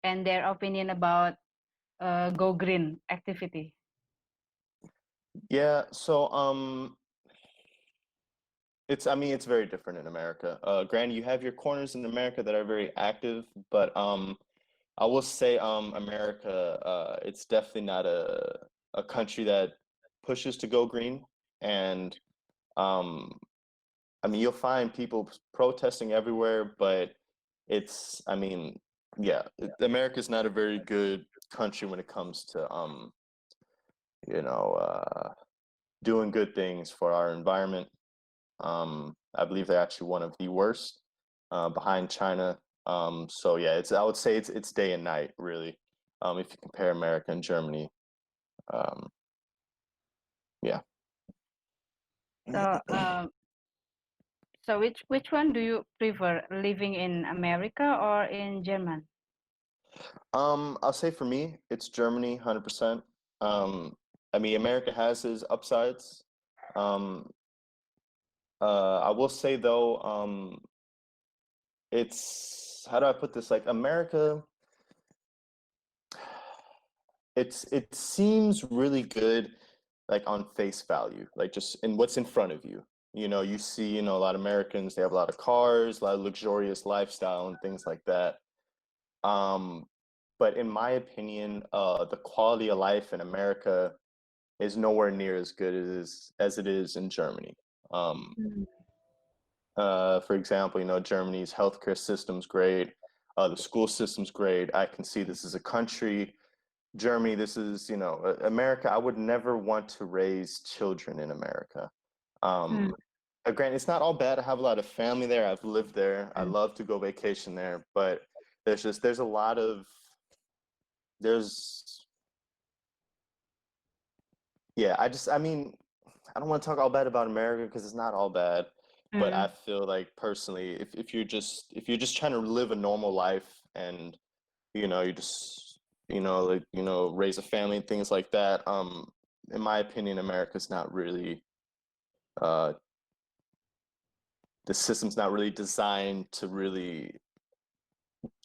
and their opinion about go green activity. Yeah, so I mean it's very different in America. Granted, you have your corners in America that are very active, but I will say America it's definitely not a country that pushes to go green, and um I mean you'll find people protesting everywhere, but I mean yeah, America's not a very good country when it comes to you know doing good things for our environment. I believe they're actually one of the worst, behind China. So yeah, I would say it's day and night really. If you compare America and Germany, um, yeah. So so which one do you prefer, living in America or in German? I'll say for me, it's Germany, 100%. I mean, America has its upsides. Um, I will say though, it's how do I put this? Like America, it seems really good, like on face value, like just in what's in front of you. You know, you see, a lot of Americans, they have a lot of cars, a lot of luxurious lifestyle and things like that. Um, but in my opinion, the quality of life in America is nowhere near as good as it is in Germany. Um, for example, Germany's healthcare system's great, the school system's great. I can see this as a country. Germany, this is, America. I would never want to raise children in America. Granted, it's not all bad. I have a lot of family there. I've lived there. I love to go vacation there, but there's a lot of there's yeah. I mean, I don't want to talk all bad about America because it's not all bad. But I feel like personally, if you're just trying to live a normal life and you just like raise a family and things like that, in my opinion, America's not really uh the system's not really designed to really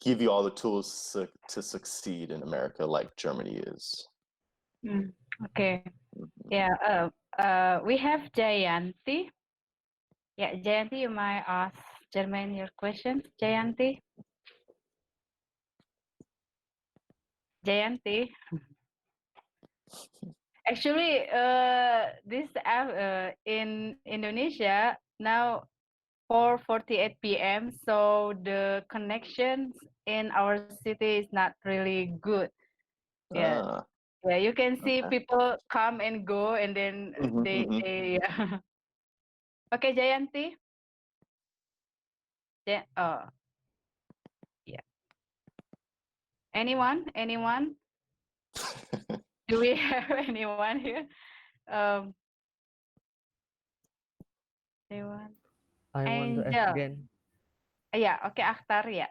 give you all the tools to succeed in America like Germany is. Okay. Yeah. We have Jayanti. Yeah, Jayanti, you might ask Jermaine your question. Jayanti. Jayanti. Actually, this app in Indonesia now 4:48 p.m. So the connections in our city is not really good. Yeah. Ah, Yeah, you can see okay. people come and go, and then they yeah. Okay, Jayanti. Oh, yeah. Anyone? Do we have anyone here? Um, anyone? I want to ask Angel. again. Yeah, okay, Akhtar, yeah.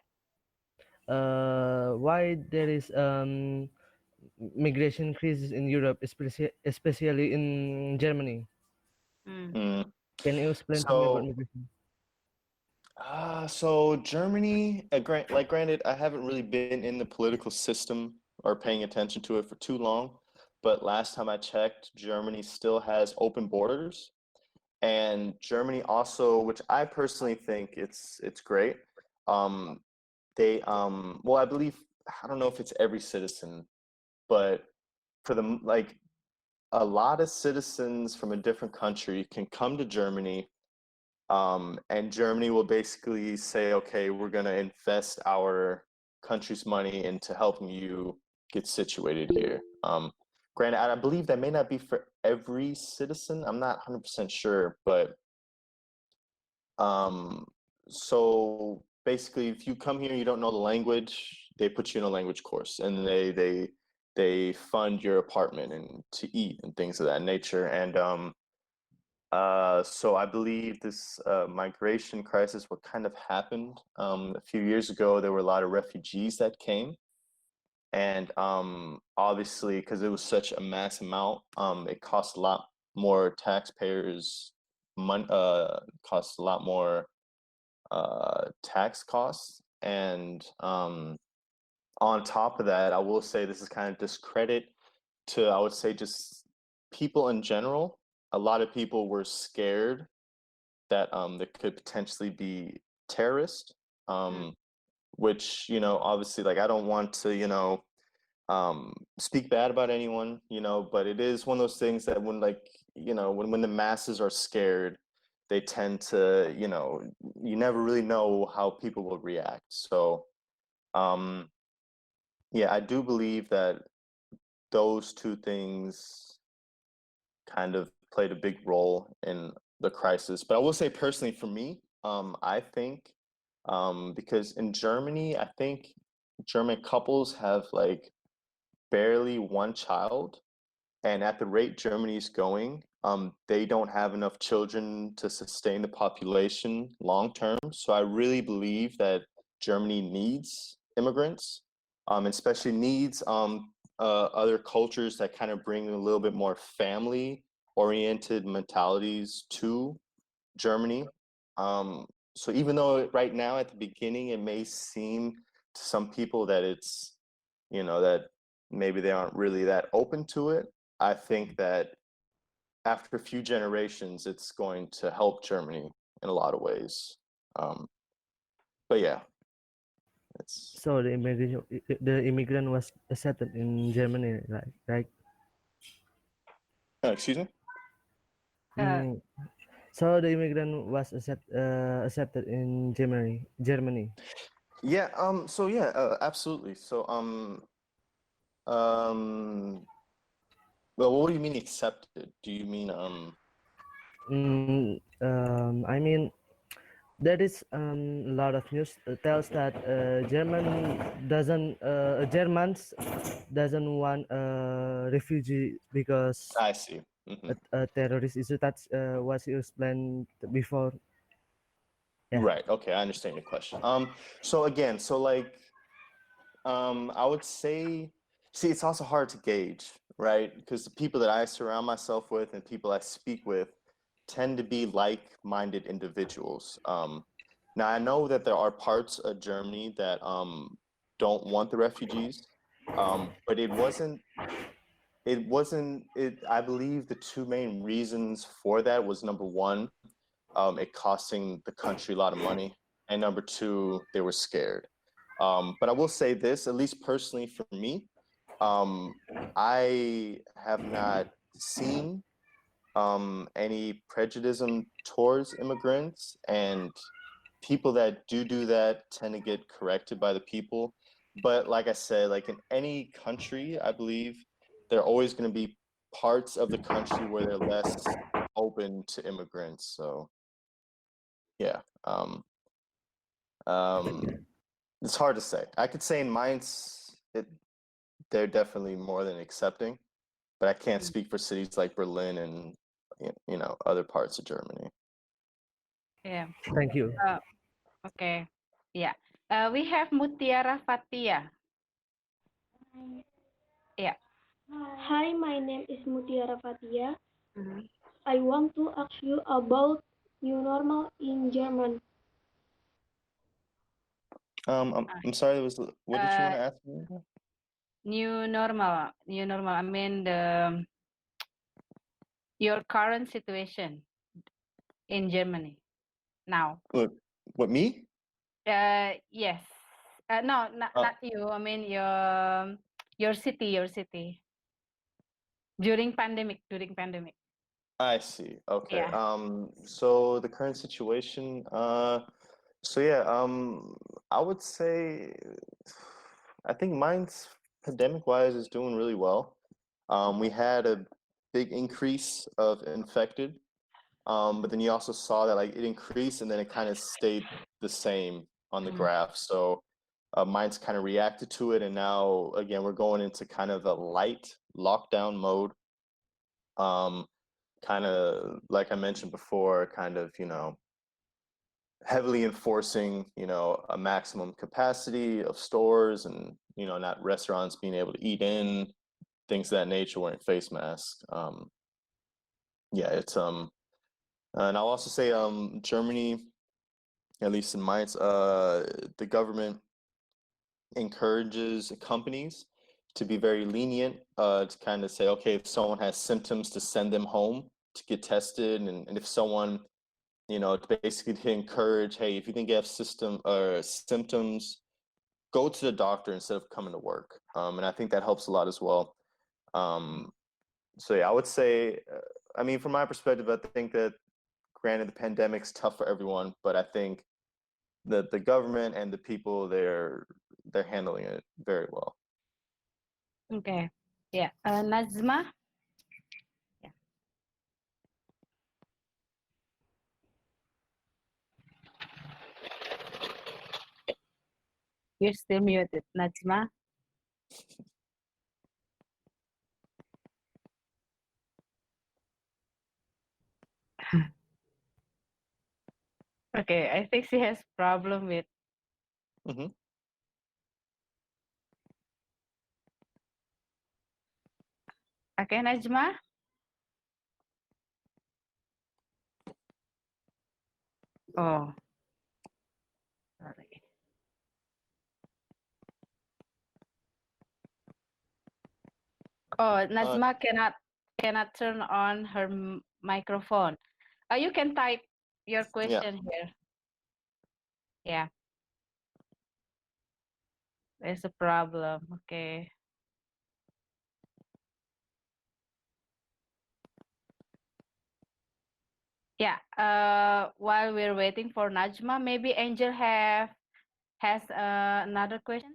Why there is migration crisis in Europe, especially in Germany? Mm. Can you explain to me about So, migration? so Germany, granted, I haven't really been in the political system or paying attention to it for too long, but last time I checked, Germany still has open borders, and Germany also, which I personally think it's great. Um, well, I believe I don't know if it's every citizen, but for the like a lot of citizens from a different country can come to Germany, and Germany will basically say, okay, we're going to invest our country's money into helping you get situated here. Granted, I believe that may not be for every citizen. I'm not 100% sure, but so basically, if you come here and you don't know the language, they put you in a language course, and they fund your apartment and to eat and things of that nature. And so I believe this migration crisis, what kind of happened a few years ago, there were a lot of refugees that came. and obviously because it was such a mass amount, it cost a lot more taxpayers cost a lot more tax costs, and on top of that, I will say this is kind of discredit to, I would say, just people in general. A lot of people were scared that there could potentially be terrorists, which, you know, obviously, like, I don't want to, you know, speak bad about anyone, you know, but it is one of those things that when, like, you know, when the masses are scared, they tend to, you know, you never really know how people will react. So, yeah, I do believe that those two things kind of played a big role in the crisis. But I will say personally for me, I think because in Germany, I think German couples have like barely one child, and at the rate Germany's going, they don't have enough children to sustain the population long term. So I really believe that Germany needs immigrants, especially needs other cultures that kind of bring a little bit more family-oriented mentalities to Germany. So even though right now at the beginning it may seem to some people that it's, you know, that maybe they aren't really that open to it, I think that after a few generations, it's going to help Germany in a lot of ways. But yeah, it's So the immigrant was accepted in Germany, right? excuse me. So the immigrant was accepted in Germany. Yeah. So yeah. Absolutely. So well, what do you mean accepted? Do you mean I mean, there is a lot of news tells that Germans doesn't want a refugee because I see. a terrorist issue. That's what you explained before. Yeah. Right. Okay, I understand your question. So again, so like, I would say, see, it's also hard to gauge, right? Because the people that I surround myself with and people I speak with tend to be like-minded individuals. Now I know that there are parts of Germany that don't want the refugees, but I believe the two main reasons for that was number one, it costing the country a lot of money, and number two, they were scared. But I will say this, at least personally for me, I have not seen any prejudice towards immigrants, and people that do that tend to get corrected by the people. But like I said, like in any country, I believe there are always going to be parts of the country where they're less open to immigrants. So yeah, it's hard to say. I could say in Mainz, they're definitely more than accepting, but I can't speak for cities like Berlin and you know, other parts of Germany. Yeah. Thank you. Okay. Yeah. We have Mutiara Fatia. Yeah. Hi, my name is Mutiara Fatia. I want to ask you about new normal in German. I'm sorry. What did you want to ask me? New normal. New normal. I mean your current situation in Germany now. What me? Yes. No, not you. I mean your city during pandemic. I see. Okay. Yeah. So the current situation. So yeah. I would say, I think mine's pandemic-wise is doing really well. We had a big increase of infected, but then you also saw that like it increased and then it kind of stayed the same on the graph. So mine's kind of reacted to it, and now again we're going into kind of a light lockdown mode. Kind of like I mentioned before, kind of, you know, heavily enforcing, a maximum capacity of stores and, not restaurants being able to eat in, things of that nature, wearing face masks. Yeah, it's and I'll also say Germany, at least in mine, the government encourages companies to be very lenient, to kind of say, okay, if someone has symptoms, to send them home to get tested, and if someone, basically to encourage, hey, if you think you have symptoms, go to the doctor instead of coming to work. And I think that helps a lot as well. So yeah, I would say, I mean, from my perspective, I think that granted the pandemic's tough for everyone, but I think that the government and the people, they're handling it very well. Okay. Yeah. Nazma? Yeah. You're still muted, Najma. Okay, I think she has problem with. Okay, Najma. Oh, sorry. Oh, Najma cannot turn on her microphone. You can type your question here. Yeah. There's a problem. Okay. Yeah. While we're waiting for Najma, maybe Angel has another question.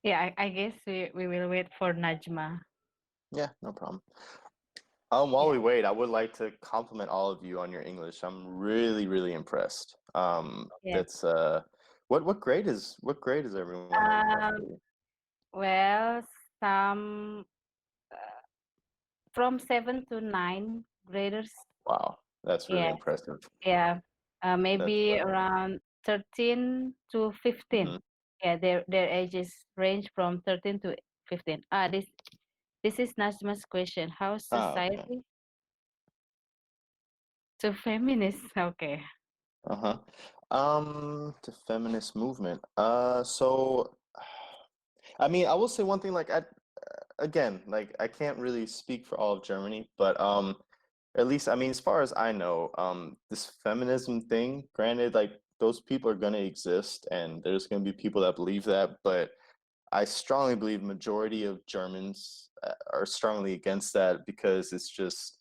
Yeah, I guess we will wait for Najma. Yeah, no problem. While we wait, I would like to compliment all of you on your English. I'm really, really impressed. That's what grade is everyone in roughly? Well, some from 7 to 9 graders. Wow, that's really impressive. Yeah. Maybe around 13 to 15. Yeah, their ages range from 13 to 15. This is Najma's question. How society to feminist? Okay. The feminist movement. So, I mean, I will say one thing. Like, again, like I can't really speak for all of Germany, but at least, I mean, as far as I know, this feminism thing. Granted, like those people are gonna exist, and there's gonna be people that believe that, but I strongly believe majority of Germans are strongly against that because it's just,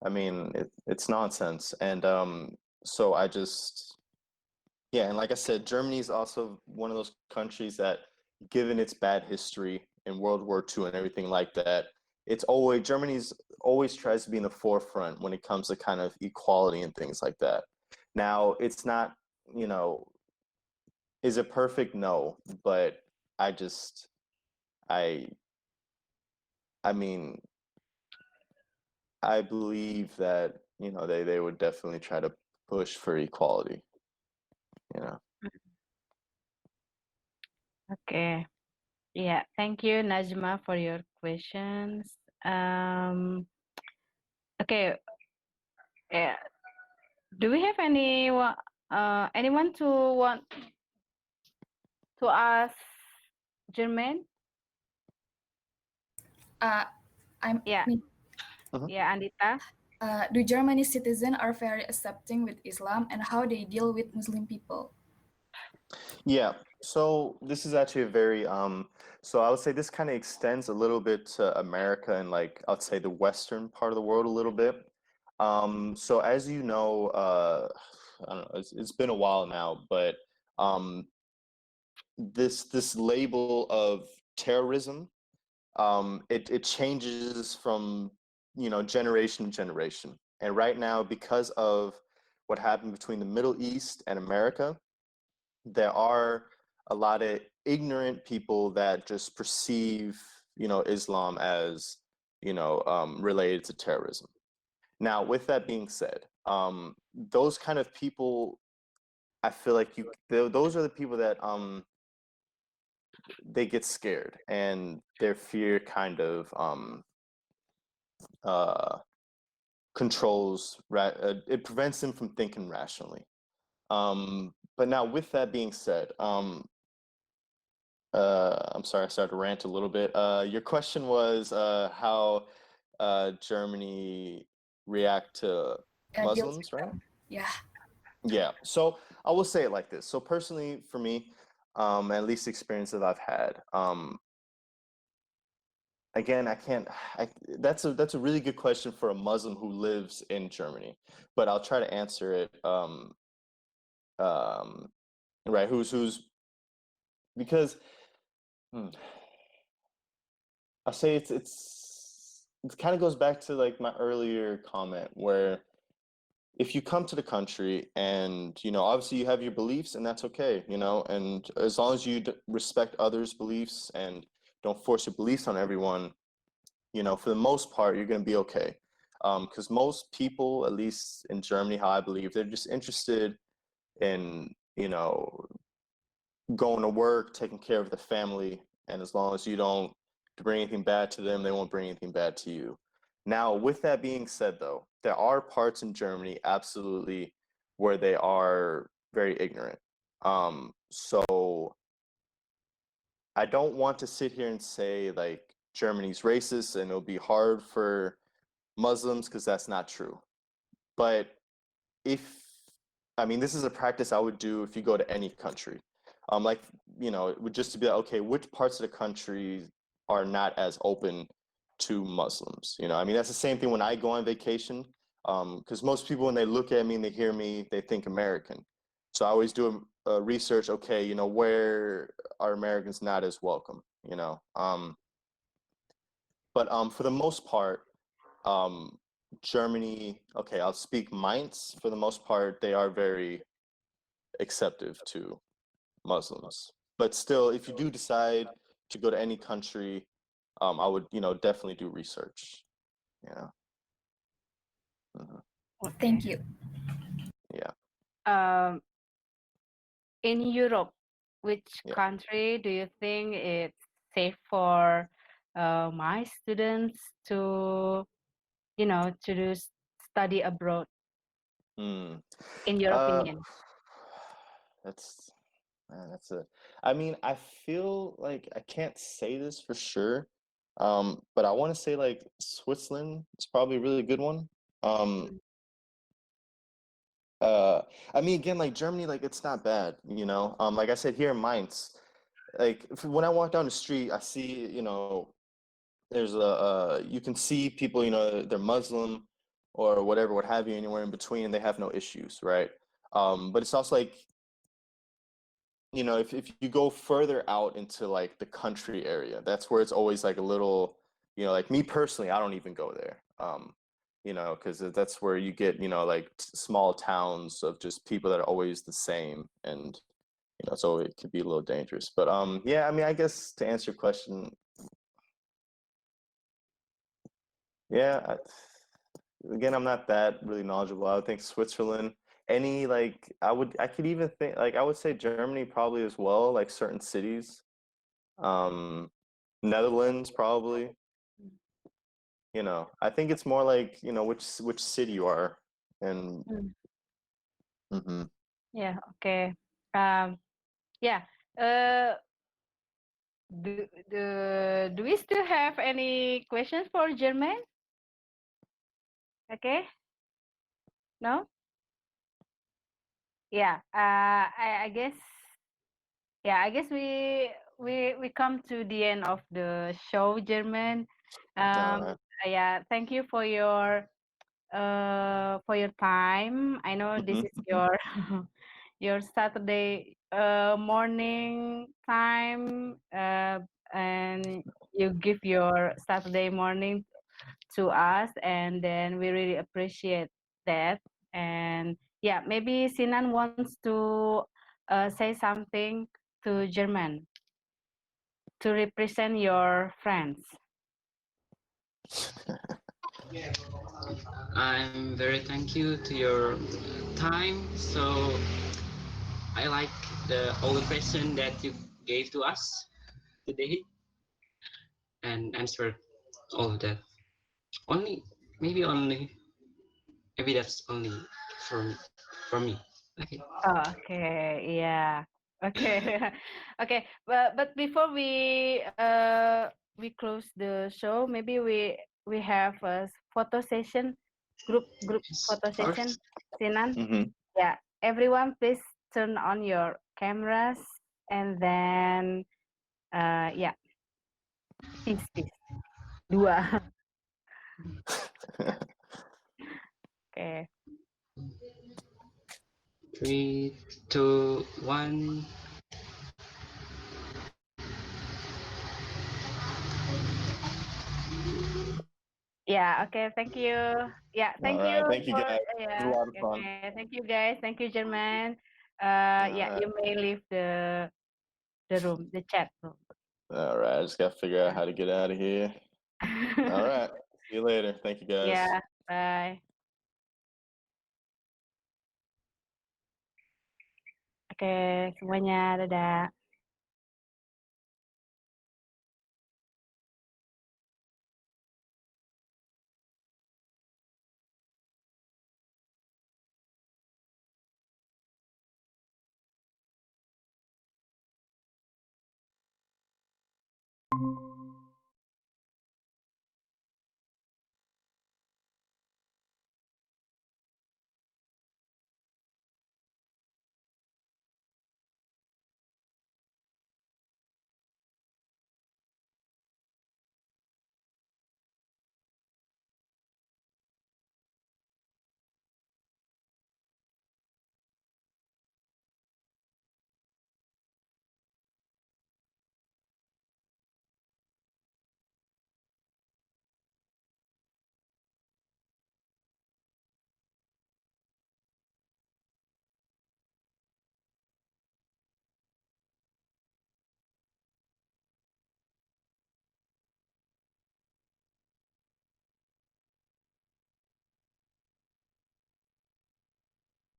I mean, it's nonsense. And so I just, yeah, and like I said, Germany is also one of those countries that, given its bad history in World War II and everything like that, Germany's always tries to be in the forefront when it comes to kind of equality and things like that. Now, it's not, is it perfect? No, but I just, I mean, I believe that, they would definitely try to push for equality, Okay. Yeah. Thank you, Najma, for your questions. Okay. Yeah. Do we have anyone to want to ask Jermaine? Yeah, Andita. Do Germany citizens are very accepting with Islam and how they deal with Muslim people? Yeah, so this is actually a very so I would say this kind of extends a little bit to America and, like, I'd say the western part of the world a little bit. So as you know, I don't know, it's been a while now, but this label of terrorism, it changes from, generation to generation. And right now, because of what happened between the Middle East and America, there are a lot of ignorant people that just perceive, Islam as, related to terrorism. Now, with that being said, those kind of people, I feel like those are the people that they get scared and their fear kind of controls. It prevents them from thinking rationally. But now, with that being said, I'm sorry, I started to rant a little bit. Your question was how Germany react to Muslims, right? Yeah. Yeah. So I will say it like this. So personally, for me, at least the experience that I've had, again, that's a really good question for a Muslim who lives in Germany, but I'll try to answer it. Right? Who's because I'll say it kind of goes back to like my earlier comment where if you come to the country and obviously you have your beliefs and that's okay, and as long as you respect others' beliefs and don't force your beliefs on everyone, for the most part you're going to be okay, because most people, at least in Germany, how I believe, they're just interested in going to work, taking care of the family, and as long as you don't bring anything bad to them, they won't bring anything bad to you. Now, with that being said, though, there are parts in Germany absolutely where they are very ignorant. So I don't want to sit here and say like Germany's racist and it'll be hard for Muslims, because that's not true. But this is a practice I would do if you go to any country. It would just to be like, okay, which parts of the country are not as open to Muslims? That's the same thing when I go on vacation, because most people, when they look at me and they hear me, they think American. So I always do a research, okay, where are Americans not as welcome, But for the most part, Germany, okay, I'll speak Mainz, for the most part, they are very acceptive to Muslims. But still, if you do decide to go to any country, I would, definitely do research. Thank you. Yeah. In Europe, which country do you think it's safe for my students to, to do study abroad? In your opinion? That's I feel like I can't say this for sure, but I want to say like Switzerland is probably a really good one. Again, like Germany, like it's not bad, Like I said, here in Mainz, like when I walk down the street, I see, there's you can see people, they're Muslim or whatever, what have you, anywhere in between, and they have no issues, right? But it's also like, if you go further out into like the country area, that's where it's always like a little, like me personally, I don't even go there. Because that's where you get, like small towns of just people that are always the same, and so it could be a little dangerous. But yeah, I guess to answer your question, yeah, again, I'm not that really knowledgeable. I would think Switzerland, I could even think like I would say Germany probably as well, like certain cities. Netherlands probably. I think it's more like, which city you are, and Yeah, okay. Yeah. Do we still have any questions for German? Okay. No? Yeah. I guess. Yeah. I guess we come to the end of the show, German. Alright. Yeah. Thank you for your time. I know this is your your Saturday morning time, and you give your Saturday morning to us, and then we really appreciate that. And yeah, maybe Sinan wants to say something to German to represent your friends. I'm very thank you to your time. So I like all the question that you gave to us today and answered all of that. Only maybe only maybe that's only for for me. Okay. Oh, okay, yeah, okay, okay. But before we close the show, maybe we have a photo session, group Yes, photo of course. session. Sinan, Mm-hmm. yeah. Everyone, please turn on your cameras and then yeah, peace. Dua. Okay. 3, 2, 1. Yeah, okay, thank you. Yeah, All thank you right. Thank you, for guys. It was a yeah, lot of fun. okay. Thank you guys. Thank you, German. All Yeah, right. you may leave the room, the chat room. All right. I just got to figure out how to get out of here. All right. See you later. Thank you, guys. Yeah, bye. Oke, semuanya, dadah.